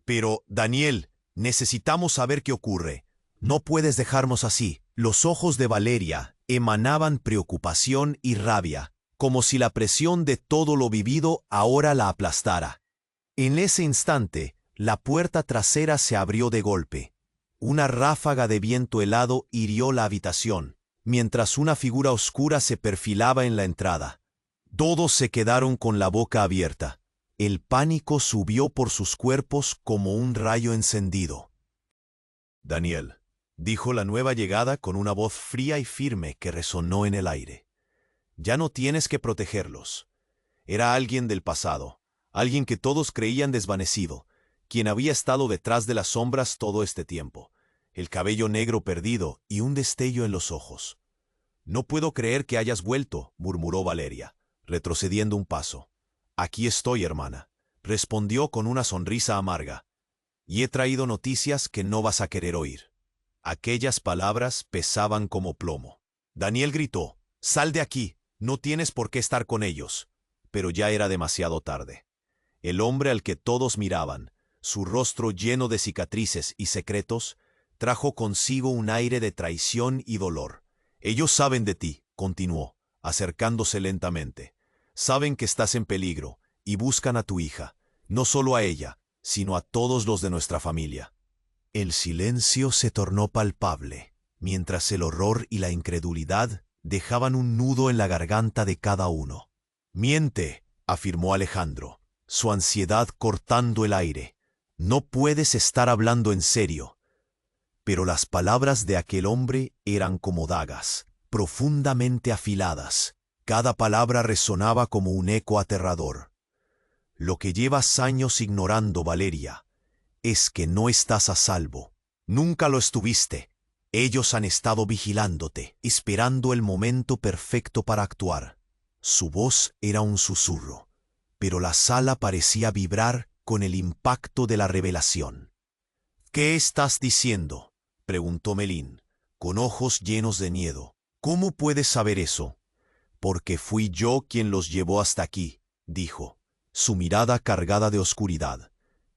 Pero, Daniel, necesitamos saber qué ocurre. No puedes dejarnos así. Los ojos de Valeria emanaban preocupación y rabia, como si la presión de todo lo vivido ahora la aplastara. En ese instante, la puerta trasera se abrió de golpe. Una ráfaga de viento helado hirió la habitación, mientras una figura oscura se perfilaba en la entrada. Todos se quedaron con la boca abierta. El pánico subió por sus cuerpos como un rayo encendido. Daniel, dijo la nueva llegada con una voz fría y firme que resonó en el aire. Ya no tienes que protegerlos. Era alguien del pasado, alguien que todos creían desvanecido, quien había estado detrás de las sombras todo este tiempo, el cabello negro perdido y un destello en los ojos. No puedo creer que hayas vuelto, murmuró Valeria, retrocediendo un paso. Aquí estoy, hermana, respondió con una sonrisa amarga. Y he traído noticias que no vas a querer oír. Aquellas palabras pesaban como plomo. Daniel gritó, «Sal de aquí, no tienes por qué estar con ellos». Pero ya era demasiado tarde. El hombre al que todos miraban, su rostro lleno de cicatrices y secretos, trajo consigo un aire de traición y dolor. «Ellos saben de ti», continuó, acercándose lentamente. «Saben que estás en peligro y buscan a tu hija, no solo a ella, sino a todos los de nuestra familia». El silencio se tornó palpable, mientras el horror y la incredulidad dejaban un nudo en la garganta de cada uno. «Miente», afirmó Alejandro, su ansiedad cortando el aire. «No puedes estar hablando en serio». Pero las palabras de aquel hombre eran como dagas, profundamente afiladas. Cada palabra resonaba como un eco aterrador. «Lo que llevas años ignorando, Valeria, es que no estás a salvo. Nunca lo estuviste. Ellos han estado vigilándote, esperando el momento perfecto para actuar». Su voz era un susurro, pero la sala parecía vibrar con el impacto de la revelación. «¿Qué estás diciendo?», preguntó Melín, con ojos llenos de miedo. «¿Cómo puedes saber eso?». «Porque fui yo quien los llevó hasta aquí», dijo, su mirada cargada de oscuridad.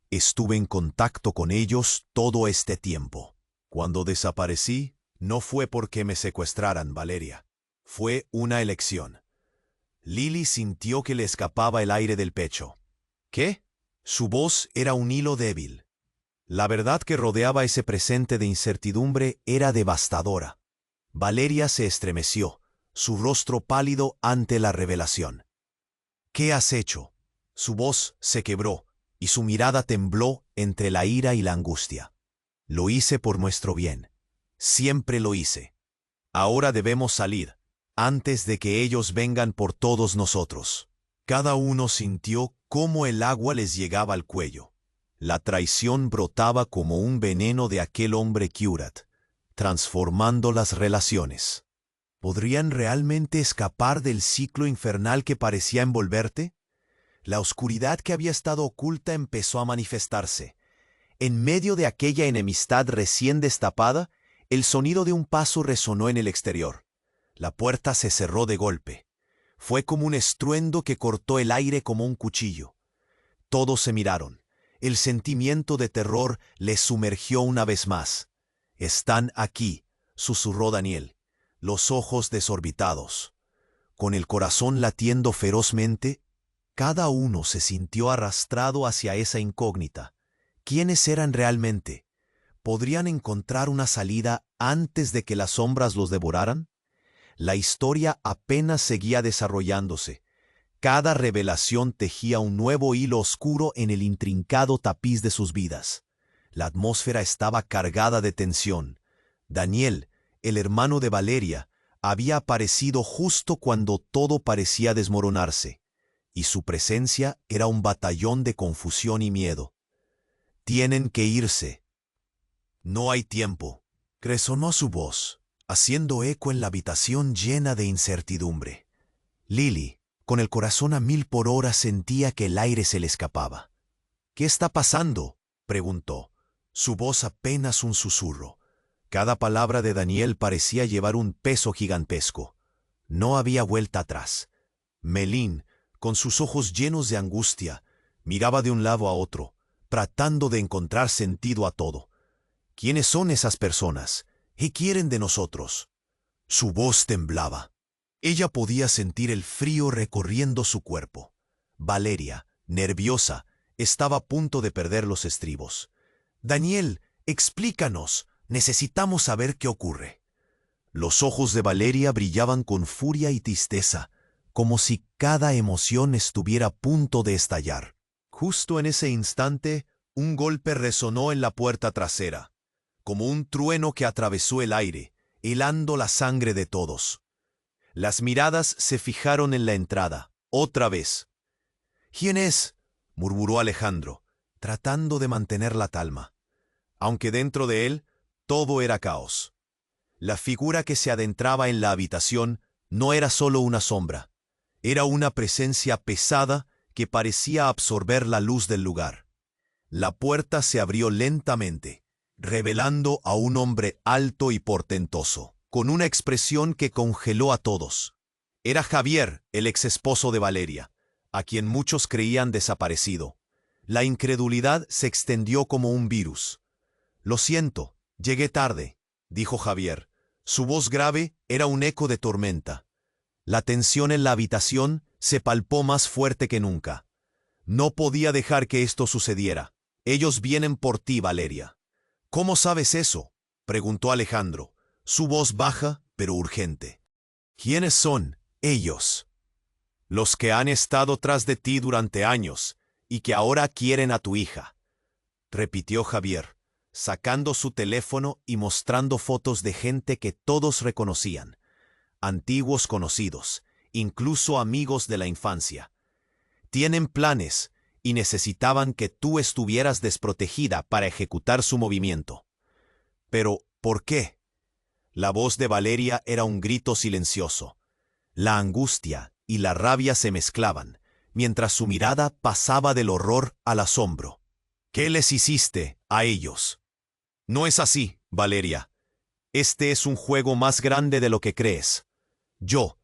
«Estuve en contacto con ellos todo este tiempo. Cuando desaparecí, no fue porque me secuestraran, Valeria. Fue una elección». Lily sintió que le escapaba el aire del pecho. «¿Qué?». Su voz era un hilo débil. La verdad que rodeaba ese presente de incertidumbre era devastadora. Valeria se estremeció, su rostro pálido ante la revelación. «¿Qué has hecho?». Su voz se quebró y su mirada tembló entre la ira y la angustia. «Lo hice por nuestro bien. Siempre lo hice. Ahora debemos salir, antes de que ellos vengan por todos nosotros». Cada uno sintió cómo el agua les llegaba al cuello. La traición brotaba como un veneno de aquel hombre Kyurat, transformando las relaciones. ¿Podrían realmente escapar del ciclo infernal que parecía envolverte? La oscuridad que había estado oculta empezó a manifestarse. En medio de aquella enemistad recién destapada, el sonido de un paso resonó en el exterior. La puerta se cerró de golpe. Fue como un estruendo que cortó el aire como un cuchillo. Todos se miraron. El sentimiento de terror les sumergió una vez más. «Están aquí», susurró Daniel, los ojos desorbitados. Con el corazón latiendo ferozmente, cada uno se sintió arrastrado hacia esa incógnita. ¿Quiénes eran realmente? ¿Podrían encontrar una salida antes de que las sombras los devoraran? La historia apenas seguía desarrollándose. Cada revelación tejía un nuevo hilo oscuro en el intrincado tapiz de sus vidas. La atmósfera estaba cargada de tensión. Daniel, el hermano de Valeria, había aparecido justo cuando todo parecía desmoronarse, y su presencia era un batallón de confusión y miedo. «Tienen que irse». «No hay tiempo», resonó su voz, haciendo eco en la habitación llena de incertidumbre. Lily, con el corazón a 1000 por hora, sentía que el aire se le escapaba. ¿Qué está pasando?, preguntó. Su voz apenas un susurro. Cada palabra de Daniel parecía llevar un peso gigantesco. No había vuelta atrás. Melín, con sus ojos llenos de angustia, miraba de un lado a otro, tratando de encontrar sentido a todo. ¿Quiénes son esas personas? ¿Qué quieren de nosotros? Su voz temblaba. Ella podía sentir el frío recorriendo su cuerpo. Valeria, nerviosa, estaba a punto de perder los estribos. «Daniel, explícanos. Necesitamos saber qué ocurre». Los ojos de Valeria brillaban con furia y tristeza, como si cada emoción estuviera a punto de estallar. Justo en ese instante, un golpe resonó en la puerta trasera, como un trueno que atravesó el aire, helando la sangre de todos. Las miradas se fijaron en la entrada, otra vez. «¿Quién es?», murmuró Alejandro, tratando de mantener la calma. Aunque dentro de él, todo era caos. La figura que se adentraba en la habitación no era solo una sombra. Era una presencia pesada que parecía absorber la luz del lugar. La puerta se abrió lentamente, revelando a un hombre alto y portentoso, con una expresión que congeló a todos. Era Javier, el exesposo de Valeria, a quien muchos creían desaparecido. La incredulidad se extendió como un virus. «Lo siento, llegué tarde», dijo Javier. Su voz grave era un eco de tormenta. La tensión en la habitación se palpó más fuerte que nunca. «No podía dejar que esto sucediera. Ellos vienen por ti, Valeria». «¿Cómo sabes eso?», preguntó Alejandro, su voz baja pero urgente. «¿Quiénes son ellos?». «Los que han estado tras de ti durante años y que ahora quieren a tu hija», repitió Javier, sacando su teléfono y mostrando fotos de gente que todos reconocían. Antiguos conocidos, incluso amigos de la infancia. Tienen planes y necesitaban que tú estuvieras desprotegida para ejecutar su movimiento. «¿Pero por qué?». La voz de Valeria era un grito silencioso. La angustia y la rabia se mezclaban, mientras su mirada pasaba del horror al asombro. «¿Qué les hiciste a ellos?». «No es así, Valeria. Este es un juego más grande de lo que crees. Yo».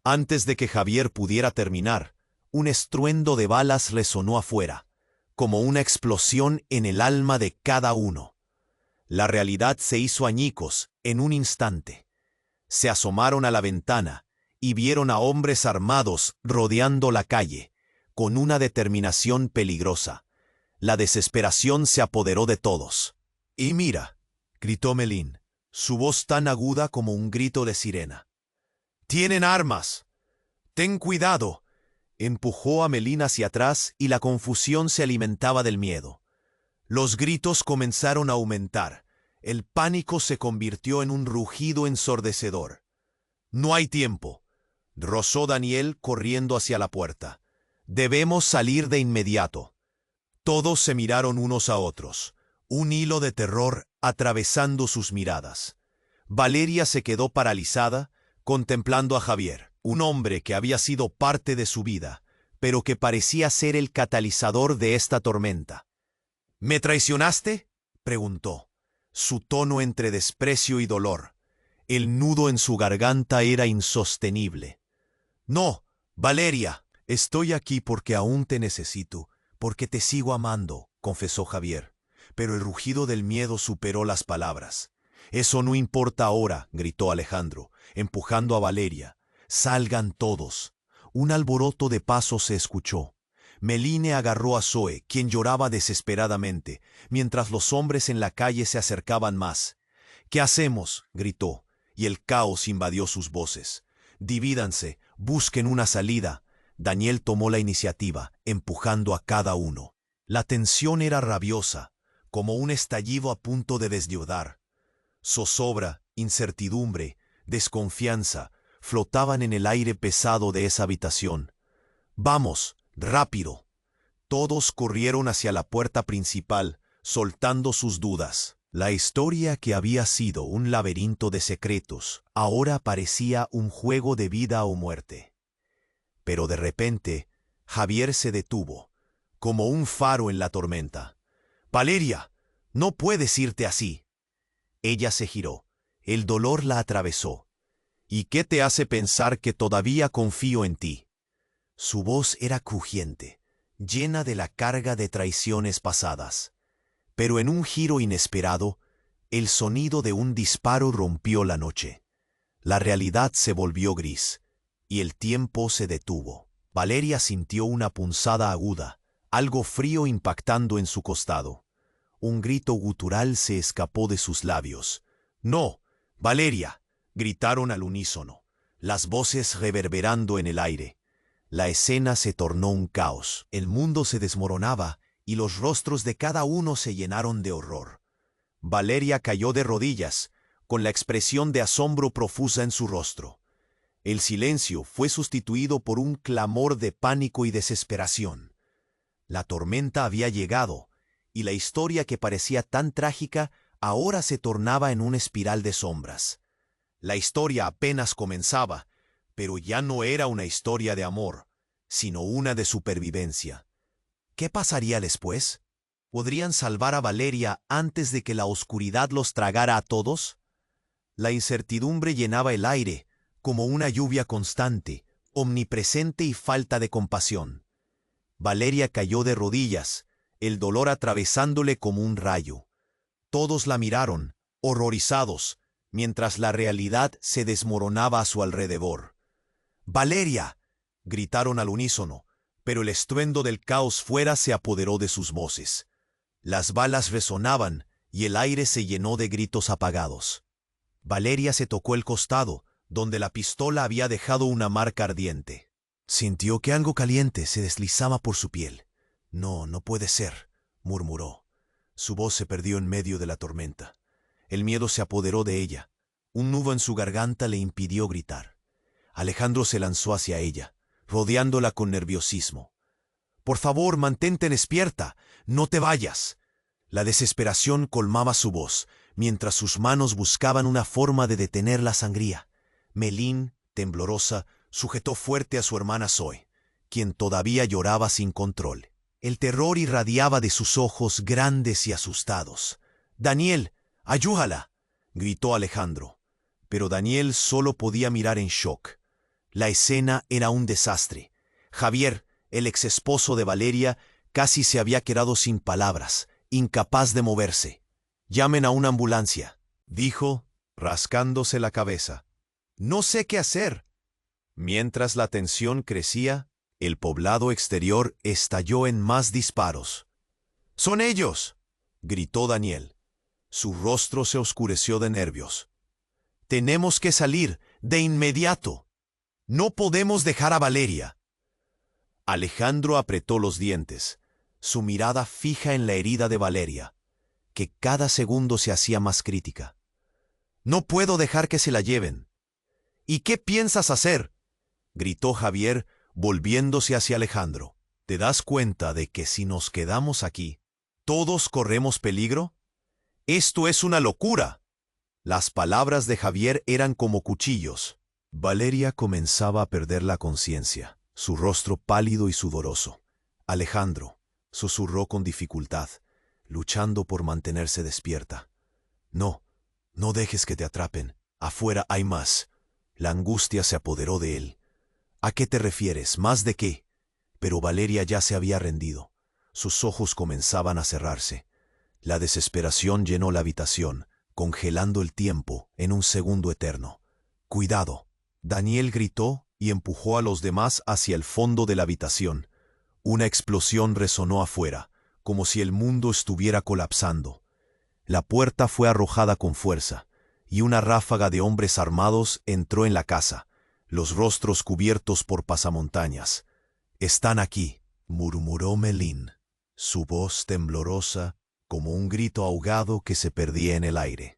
Antes de que Javier pudiera terminar, un estruendo de balas resonó afuera, como una explosión en el alma de cada uno. La realidad se hizo añicos en un instante. Se asomaron a la ventana y vieron a hombres armados rodeando la calle, con una determinación peligrosa. La desesperación se apoderó de todos. «Y mira», gritó Melín, su voz tan aguda como un grito de sirena. «Tienen armas. Ten cuidado». Empujó a Melín hacia atrás y la confusión se alimentaba del miedo. Los gritos comenzaron a aumentar. El pánico se convirtió en un rugido ensordecedor. «No hay tiempo», rozó Daniel corriendo hacia la puerta. «Debemos salir de inmediato». Todos se miraron unos a otros, un hilo de terror atravesando sus miradas. Valeria se quedó paralizada, contemplando a Javier, un hombre que había sido parte de su vida, pero que parecía ser el catalizador de esta tormenta. «¿Me traicionaste?», preguntó, su tono entre desprecio y dolor. El nudo en su garganta era insostenible. «No, Valeria, estoy aquí porque aún te necesito, porque te sigo amando», confesó Javier. Pero el rugido del miedo superó las palabras. «Eso no importa ahora», gritó Alejandro, empujando a Valeria. «Salgan todos». Un alboroto de pasos se escuchó. Meline agarró a Zoe, quien lloraba desesperadamente, mientras los hombres en la calle se acercaban más. «¿Qué hacemos?», gritó, y el caos invadió sus voces. «Divídanse, busquen una salida». Daniel tomó la iniciativa, empujando a cada uno. La tensión era rabiosa, como un estallido a punto de desdiodar. Zozobra, incertidumbre, desconfianza, flotaban en el aire pesado de esa habitación. «Vamos, rápido». Todos corrieron hacia la puerta principal, soltando sus dudas. La historia que había sido un laberinto de secretos, ahora parecía un juego de vida o muerte. Pero de repente, Javier se detuvo, como un faro en la tormenta. «Valeria, no puedes irte así». Ella se giró. El dolor la atravesó. «¿Y qué te hace pensar que todavía confío en ti?» Su voz era crujiente, llena de la carga de traiciones pasadas. Pero en un giro inesperado, el sonido de un disparo rompió la noche. La realidad se volvió gris, y el tiempo se detuvo. Valeria sintió una punzada aguda, algo frío impactando en su costado. Un grito gutural se escapó de sus labios. «¡No, Valeria!», gritaron al unísono, las voces reverberando en el aire. La escena se tornó un caos. El mundo se desmoronaba y los rostros de cada uno se llenaron de horror. Valeria cayó de rodillas, con la expresión de asombro profusa en su rostro. El silencio fue sustituido por un clamor de pánico y desesperación. La tormenta había llegado, y la historia que parecía tan trágica ahora se tornaba en una espiral de sombras. La historia apenas comenzaba, pero ya no era una historia de amor, sino una de supervivencia. ¿Qué pasaría después? ¿Podrían salvar a Valeria antes de que la oscuridad los tragara a todos? La incertidumbre llenaba el aire, como una lluvia constante, omnipresente y falta de compasión. Valeria cayó de rodillas, el dolor atravesándole como un rayo. Todos la miraron, horrorizados, mientras la realidad se desmoronaba a su alrededor. «¡Valeria!», gritaron al unísono, pero el estruendo del caos fuera se apoderó de sus voces. Las balas resonaban y el aire se llenó de gritos apagados. Valeria se tocó el costado, donde la pistola había dejado una marca ardiente. Sintió que algo caliente se deslizaba por su piel. «No, no puede ser», murmuró. Su voz se perdió en medio de la tormenta. El miedo se apoderó de ella. Un nudo en su garganta le impidió gritar. Alejandro se lanzó hacia ella, rodeándola con nerviosismo. «Por favor, mantente despierta. No te vayas». La desesperación colmaba su voz, mientras sus manos buscaban una forma de detener la sangría. Melín, temblorosa, sujetó fuerte a su hermana Zoe, quien todavía lloraba sin control. El terror irradiaba de sus ojos grandes y asustados. «Daniel, ayúdala», gritó Alejandro. Pero Daniel solo podía mirar en shock. La escena era un desastre. Javier, el exesposo de Valeria, casi se había quedado sin palabras, incapaz de moverse. «Llamen a una ambulancia», dijo, rascándose la cabeza. «No sé qué hacer». Mientras la tensión crecía, el poblado exterior estalló en más disparos. «¡Son ellos!», gritó Daniel. Su rostro se oscureció de nervios. «Tenemos que salir, de inmediato. No podemos dejar a Valeria». Alejandro apretó los dientes, su mirada fija en la herida de Valeria, que cada segundo se hacía más crítica. «No puedo dejar que se la lleven». «¿Y qué piensas hacer?», gritó Javier, volviéndose hacia Alejandro. «¿Te das cuenta de que si nos quedamos aquí, todos corremos peligro? Esto es una locura». Las palabras de Javier eran como cuchillos. Valeria comenzaba a perder la conciencia, su rostro pálido y sudoroso. «Alejandro», susurró con dificultad, luchando por mantenerse despierta. «No, no dejes que te atrapen. Afuera hay más». La angustia se apoderó de él. «¿A qué te refieres? ¿Más de qué?». Pero Valeria ya se había rendido. Sus ojos comenzaban a cerrarse. La desesperación llenó la habitación, congelando el tiempo en un segundo eterno. «¡Cuidado!», Daniel gritó y empujó a los demás hacia el fondo de la habitación. Una explosión resonó afuera, como si el mundo estuviera colapsando. La puerta fue arrojada con fuerza, y una ráfaga de hombres armados entró en la casa, los rostros cubiertos por pasamontañas. «Están aquí», murmuró Melín, su voz temblorosa como un grito ahogado que se perdía en el aire.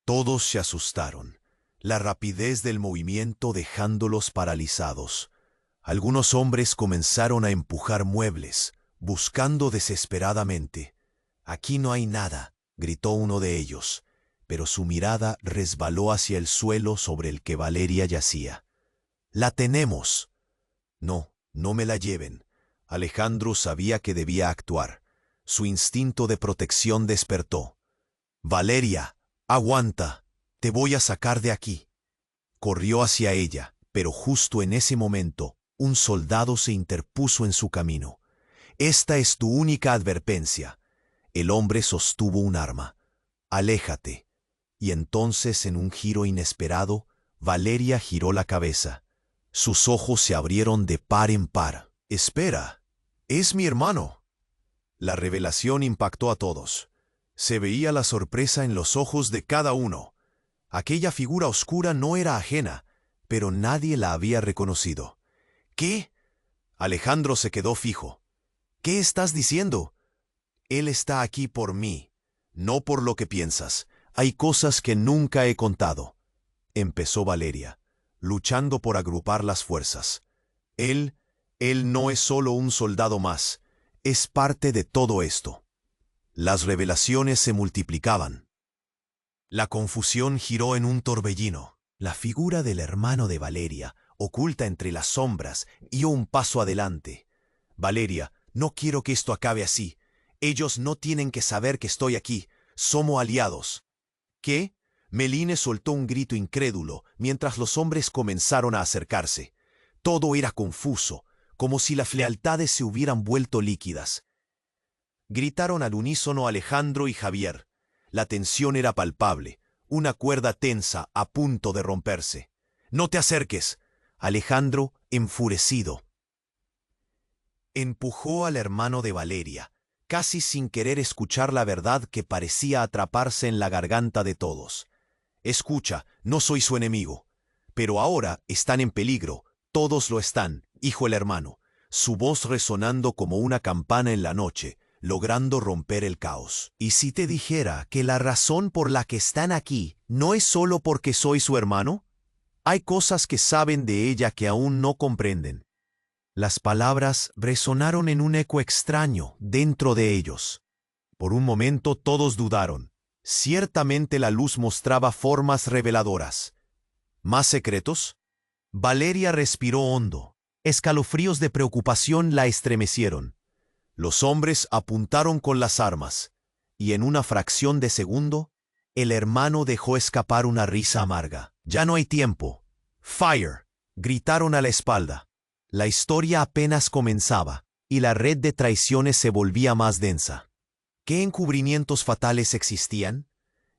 Todos se asustaron, la rapidez del movimiento dejándolos paralizados. Algunos hombres comenzaron a empujar muebles, buscando desesperadamente. «Aquí no hay nada», gritó uno de ellos, pero su mirada resbaló hacia el suelo sobre el que Valeria yacía. «La tenemos». «No, no me la lleven». Alejandro sabía que debía actuar. Su instinto de protección despertó. «Valeria, aguanta, te voy a sacar de aquí». Corrió hacia ella, pero justo en ese momento, un soldado se interpuso en su camino. «Esta es tu única advertencia». El hombre sostuvo un arma. «Aléjate». Y entonces, en un giro inesperado, Valeria giró la cabeza. Sus ojos se abrieron de par en par. «Espera, es mi hermano». La revelación impactó a todos. Se veía la sorpresa en los ojos de cada uno. Aquella figura oscura no era ajena, pero nadie la había reconocido. «¿Qué?» Alejandro se quedó fijo. «¿Qué estás diciendo?» «Él está aquí por mí, no por lo que piensas. Hay cosas que nunca he contado», empezó Valeria, luchando por agrupar las fuerzas. Él no es solo un soldado más, es parte de todo esto». Las revelaciones se multiplicaban. La confusión giró en un torbellino. La figura del hermano de Valeria, oculta entre las sombras, dio un paso adelante. «Valeria, no quiero que esto acabe así. Ellos no tienen que saber que estoy aquí. Somos aliados». «¿Qué?» Meline soltó un grito incrédulo mientras los hombres comenzaron a acercarse. Todo era confuso, como si las lealtades se hubieran vuelto líquidas. Gritaron al unísono Alejandro y Javier. La tensión era palpable, una cuerda tensa a punto de romperse. «No te acerques». Alejandro, enfurecido, empujó al hermano de Valeria, casi sin querer escuchar la verdad que parecía atraparse en la garganta de todos. «Escucha, no soy su enemigo. Pero ahora están en peligro, todos lo están», dijo el hermano, su voz resonando como una campana en la noche, logrando romper el caos. «¿Y si te dijera que la razón por la que están aquí no es solo porque soy su hermano? Hay cosas que saben de ella que aún no comprenden». Las palabras resonaron en un eco extraño dentro de ellos. Por un momento todos dudaron. Ciertamente la luz mostraba formas reveladoras. ¿Más secretos? Valeria respiró hondo. Escalofríos de preocupación la estremecieron. Los hombres apuntaron con las armas, y en una fracción de segundo, el hermano dejó escapar una risa amarga. «Ya no hay tiempo». «Fire», gritaron a la espalda. La historia apenas comenzaba, y la red de traiciones se volvía más densa. ¿Qué encubrimientos fatales existían?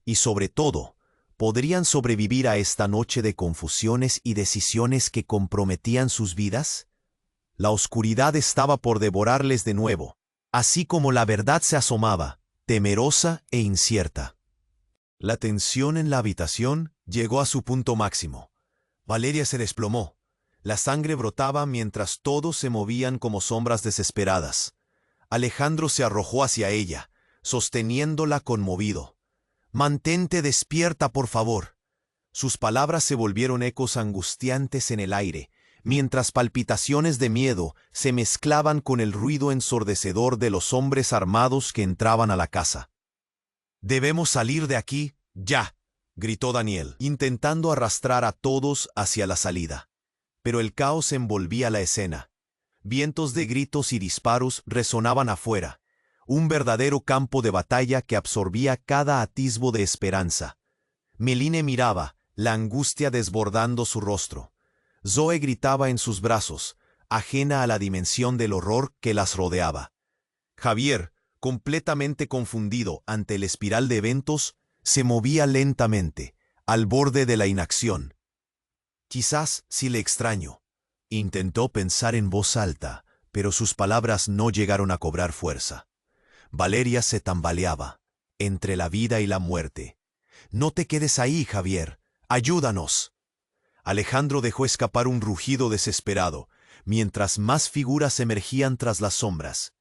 Y sobre todo, ¿podrían sobrevivir a esta noche de confusiones y decisiones que comprometían sus vidas? La oscuridad estaba por devorarles de nuevo, así como la verdad se asomaba, temerosa e incierta. La tensión en la habitación llegó a su punto máximo. Valeria se desplomó. La sangre brotaba mientras todos se movían como sombras desesperadas. Alejandro se arrojó hacia ella, sosteniéndola conmovido. «Mantente despierta, por favor». Sus palabras se volvieron ecos angustiantes en el aire, mientras palpitaciones de miedo se mezclaban con el ruido ensordecedor de los hombres armados que entraban a la casa. «Debemos salir de aquí, ya», gritó Daniel, intentando arrastrar a todos hacia la salida. Pero el caos envolvía la escena. Vientos de gritos y disparos resonaban afuera, un verdadero campo de batalla que absorbía cada atisbo de esperanza. Meline miraba, la angustia desbordando su rostro. Zoe gritaba en sus brazos, ajena a la dimensión del horror que las rodeaba. Javier, completamente confundido ante el espiral de eventos, se movía lentamente, al borde de la inacción. «Quizás si le extraño». Intentó pensar en voz alta, pero sus palabras no llegaron a cobrar fuerza. Valeria se tambaleaba, entre la vida y la muerte. «No te quedes ahí, Javier. Ayúdanos». Alejandro dejó escapar un rugido desesperado, mientras más figuras emergían tras las sombras.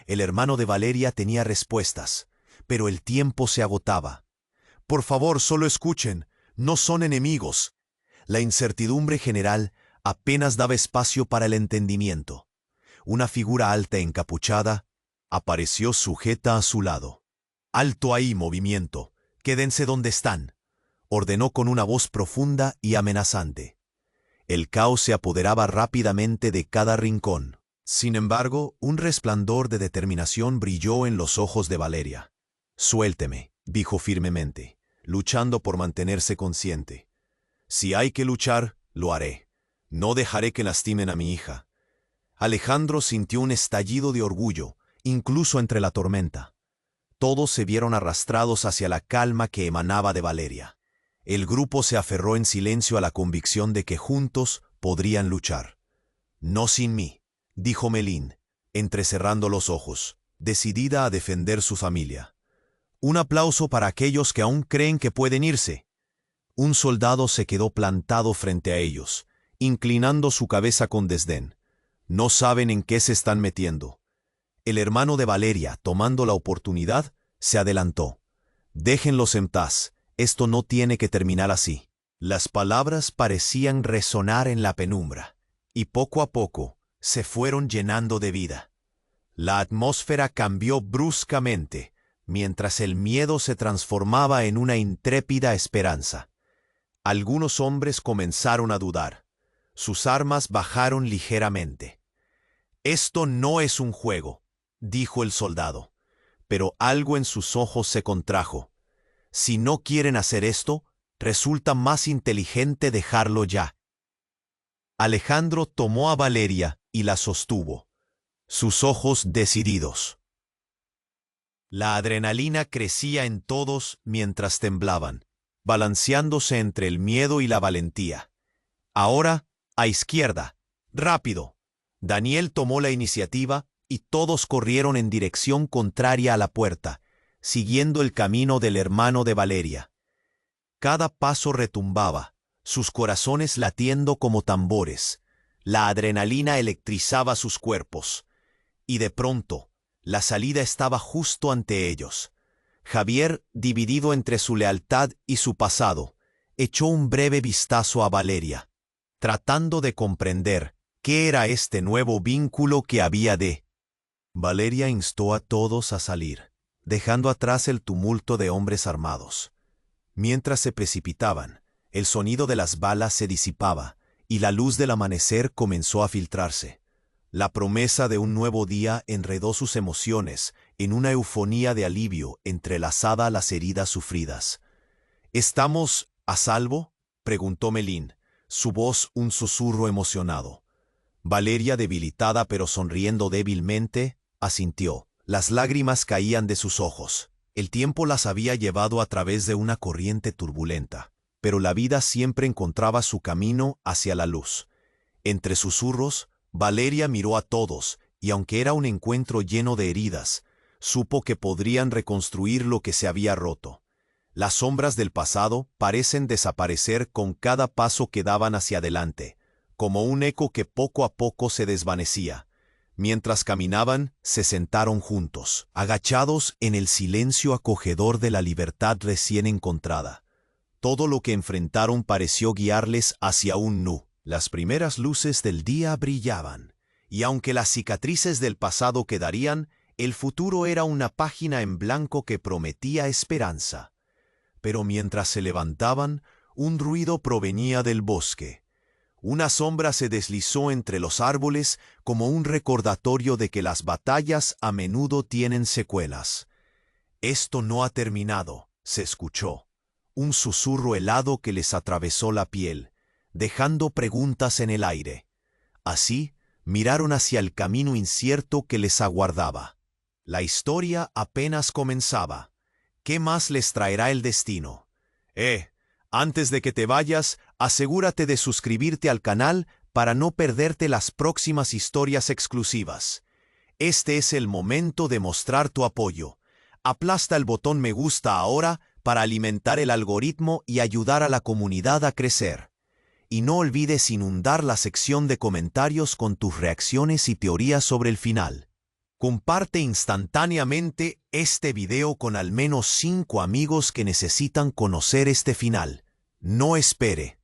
El hermano de Valeria tenía respuestas, pero el tiempo se agotaba. «Por favor, solo escuchen. No son enemigos». La incertidumbre general apenas daba espacio para el entendimiento. Una figura alta encapuchada apareció sujeta a su lado. «Alto ahí, movimiento. Quédense donde están», ordenó con una voz profunda y amenazante. El caos se apoderaba rápidamente de cada rincón. Sin embargo, un resplandor de determinación brilló en los ojos de Valeria. «Suélteme», dijo firmemente, luchando por mantenerse consciente. «Si hay que luchar, lo haré. No dejaré que lastimen a mi hija». Alejandro sintió un estallido de orgullo, incluso entre la tormenta. Todos se vieron arrastrados hacia la calma que emanaba de Valeria. El grupo se aferró en silencio a la convicción de que juntos podrían luchar. «No sin mí», dijo Melín, entrecerrando los ojos, decidida a defender su familia. «Un aplauso para aquellos que aún creen que pueden irse». Un soldado se quedó plantado frente a ellos, inclinando su cabeza con desdén. No saben en qué se están metiendo. El hermano de Valeria, tomando la oportunidad, se adelantó. «Déjenlos en paz, esto no tiene que terminar así». Las palabras parecían resonar en la penumbra, y poco a poco se fueron llenando de vida. La atmósfera cambió bruscamente, mientras el miedo se transformaba en una intrépida esperanza. Algunos hombres comenzaron a dudar. Sus armas bajaron ligeramente. «Esto no es un juego», dijo el soldado, pero algo en sus ojos se contrajo. «Si no quieren hacer esto, resulta más inteligente dejarlo ya». Alejandro tomó a Valeria y la sostuvo, sus ojos decididos. La adrenalina crecía en todos mientras temblaban, balanceándose entre el miedo y la valentía. «Ahora, a izquierda, rápido». Daniel tomó la iniciativa y todos corrieron en dirección contraria a la puerta, siguiendo el camino del hermano de Valeria. Cada paso retumbaba, sus corazones latiendo como tambores. La adrenalina electrizaba sus cuerpos. Y de pronto, la salida estaba justo ante ellos. Javier, dividido entre su lealtad y su pasado, echó un breve vistazo a Valeria, tratando de comprender qué era este nuevo vínculo que había de. Valeria instó a todos a salir, dejando atrás el tumulto de hombres armados. Mientras se precipitaban, el sonido de las balas se disipaba y la luz del amanecer comenzó a filtrarse. La promesa de un nuevo día enredó sus emociones en una eufonía de alivio entrelazada a las heridas sufridas. «¿Estamos a salvo?», preguntó Melín, su voz un susurro emocionado. Valeria, debilitada pero sonriendo débilmente, asintió. Las lágrimas caían de sus ojos. El tiempo las había llevado a través de una corriente turbulenta, pero la vida siempre encontraba su camino hacia la luz. Entre susurros, Valeria miró a todos, y aunque era un encuentro lleno de heridas, supo que podrían reconstruir lo que se había roto. Las sombras del pasado parecen desaparecer con cada paso que daban hacia adelante, como un eco que poco a poco se desvanecía. Mientras caminaban, se sentaron juntos, agachados en el silencio acogedor de la libertad recién encontrada. Todo lo que enfrentaron pareció guiarles hacia un nu. Las primeras luces del día brillaban, y aunque las cicatrices del pasado quedarían, el futuro era una página en blanco que prometía esperanza. Pero mientras se levantaban, un ruido provenía del bosque. Una sombra se deslizó entre los árboles como un recordatorio de que las batallas a menudo tienen secuelas. «Esto no ha terminado», se escuchó, un susurro helado que les atravesó la piel, dejando preguntas en el aire. Así, miraron hacia el camino incierto que les aguardaba. La historia apenas comenzaba. ¿Qué más les traerá el destino? Antes de que te vayas, asegúrate de suscribirte al canal para no perderte las próximas historias exclusivas. Este es el momento de mostrar tu apoyo. Aplasta el botón me gusta ahora para alimentar el algoritmo y ayudar a la comunidad a crecer. Y no olvides inundar la sección de comentarios con tus reacciones y teorías sobre el final. Comparte instantáneamente este video con al menos 5 amigos que necesitan conocer este final. No espere.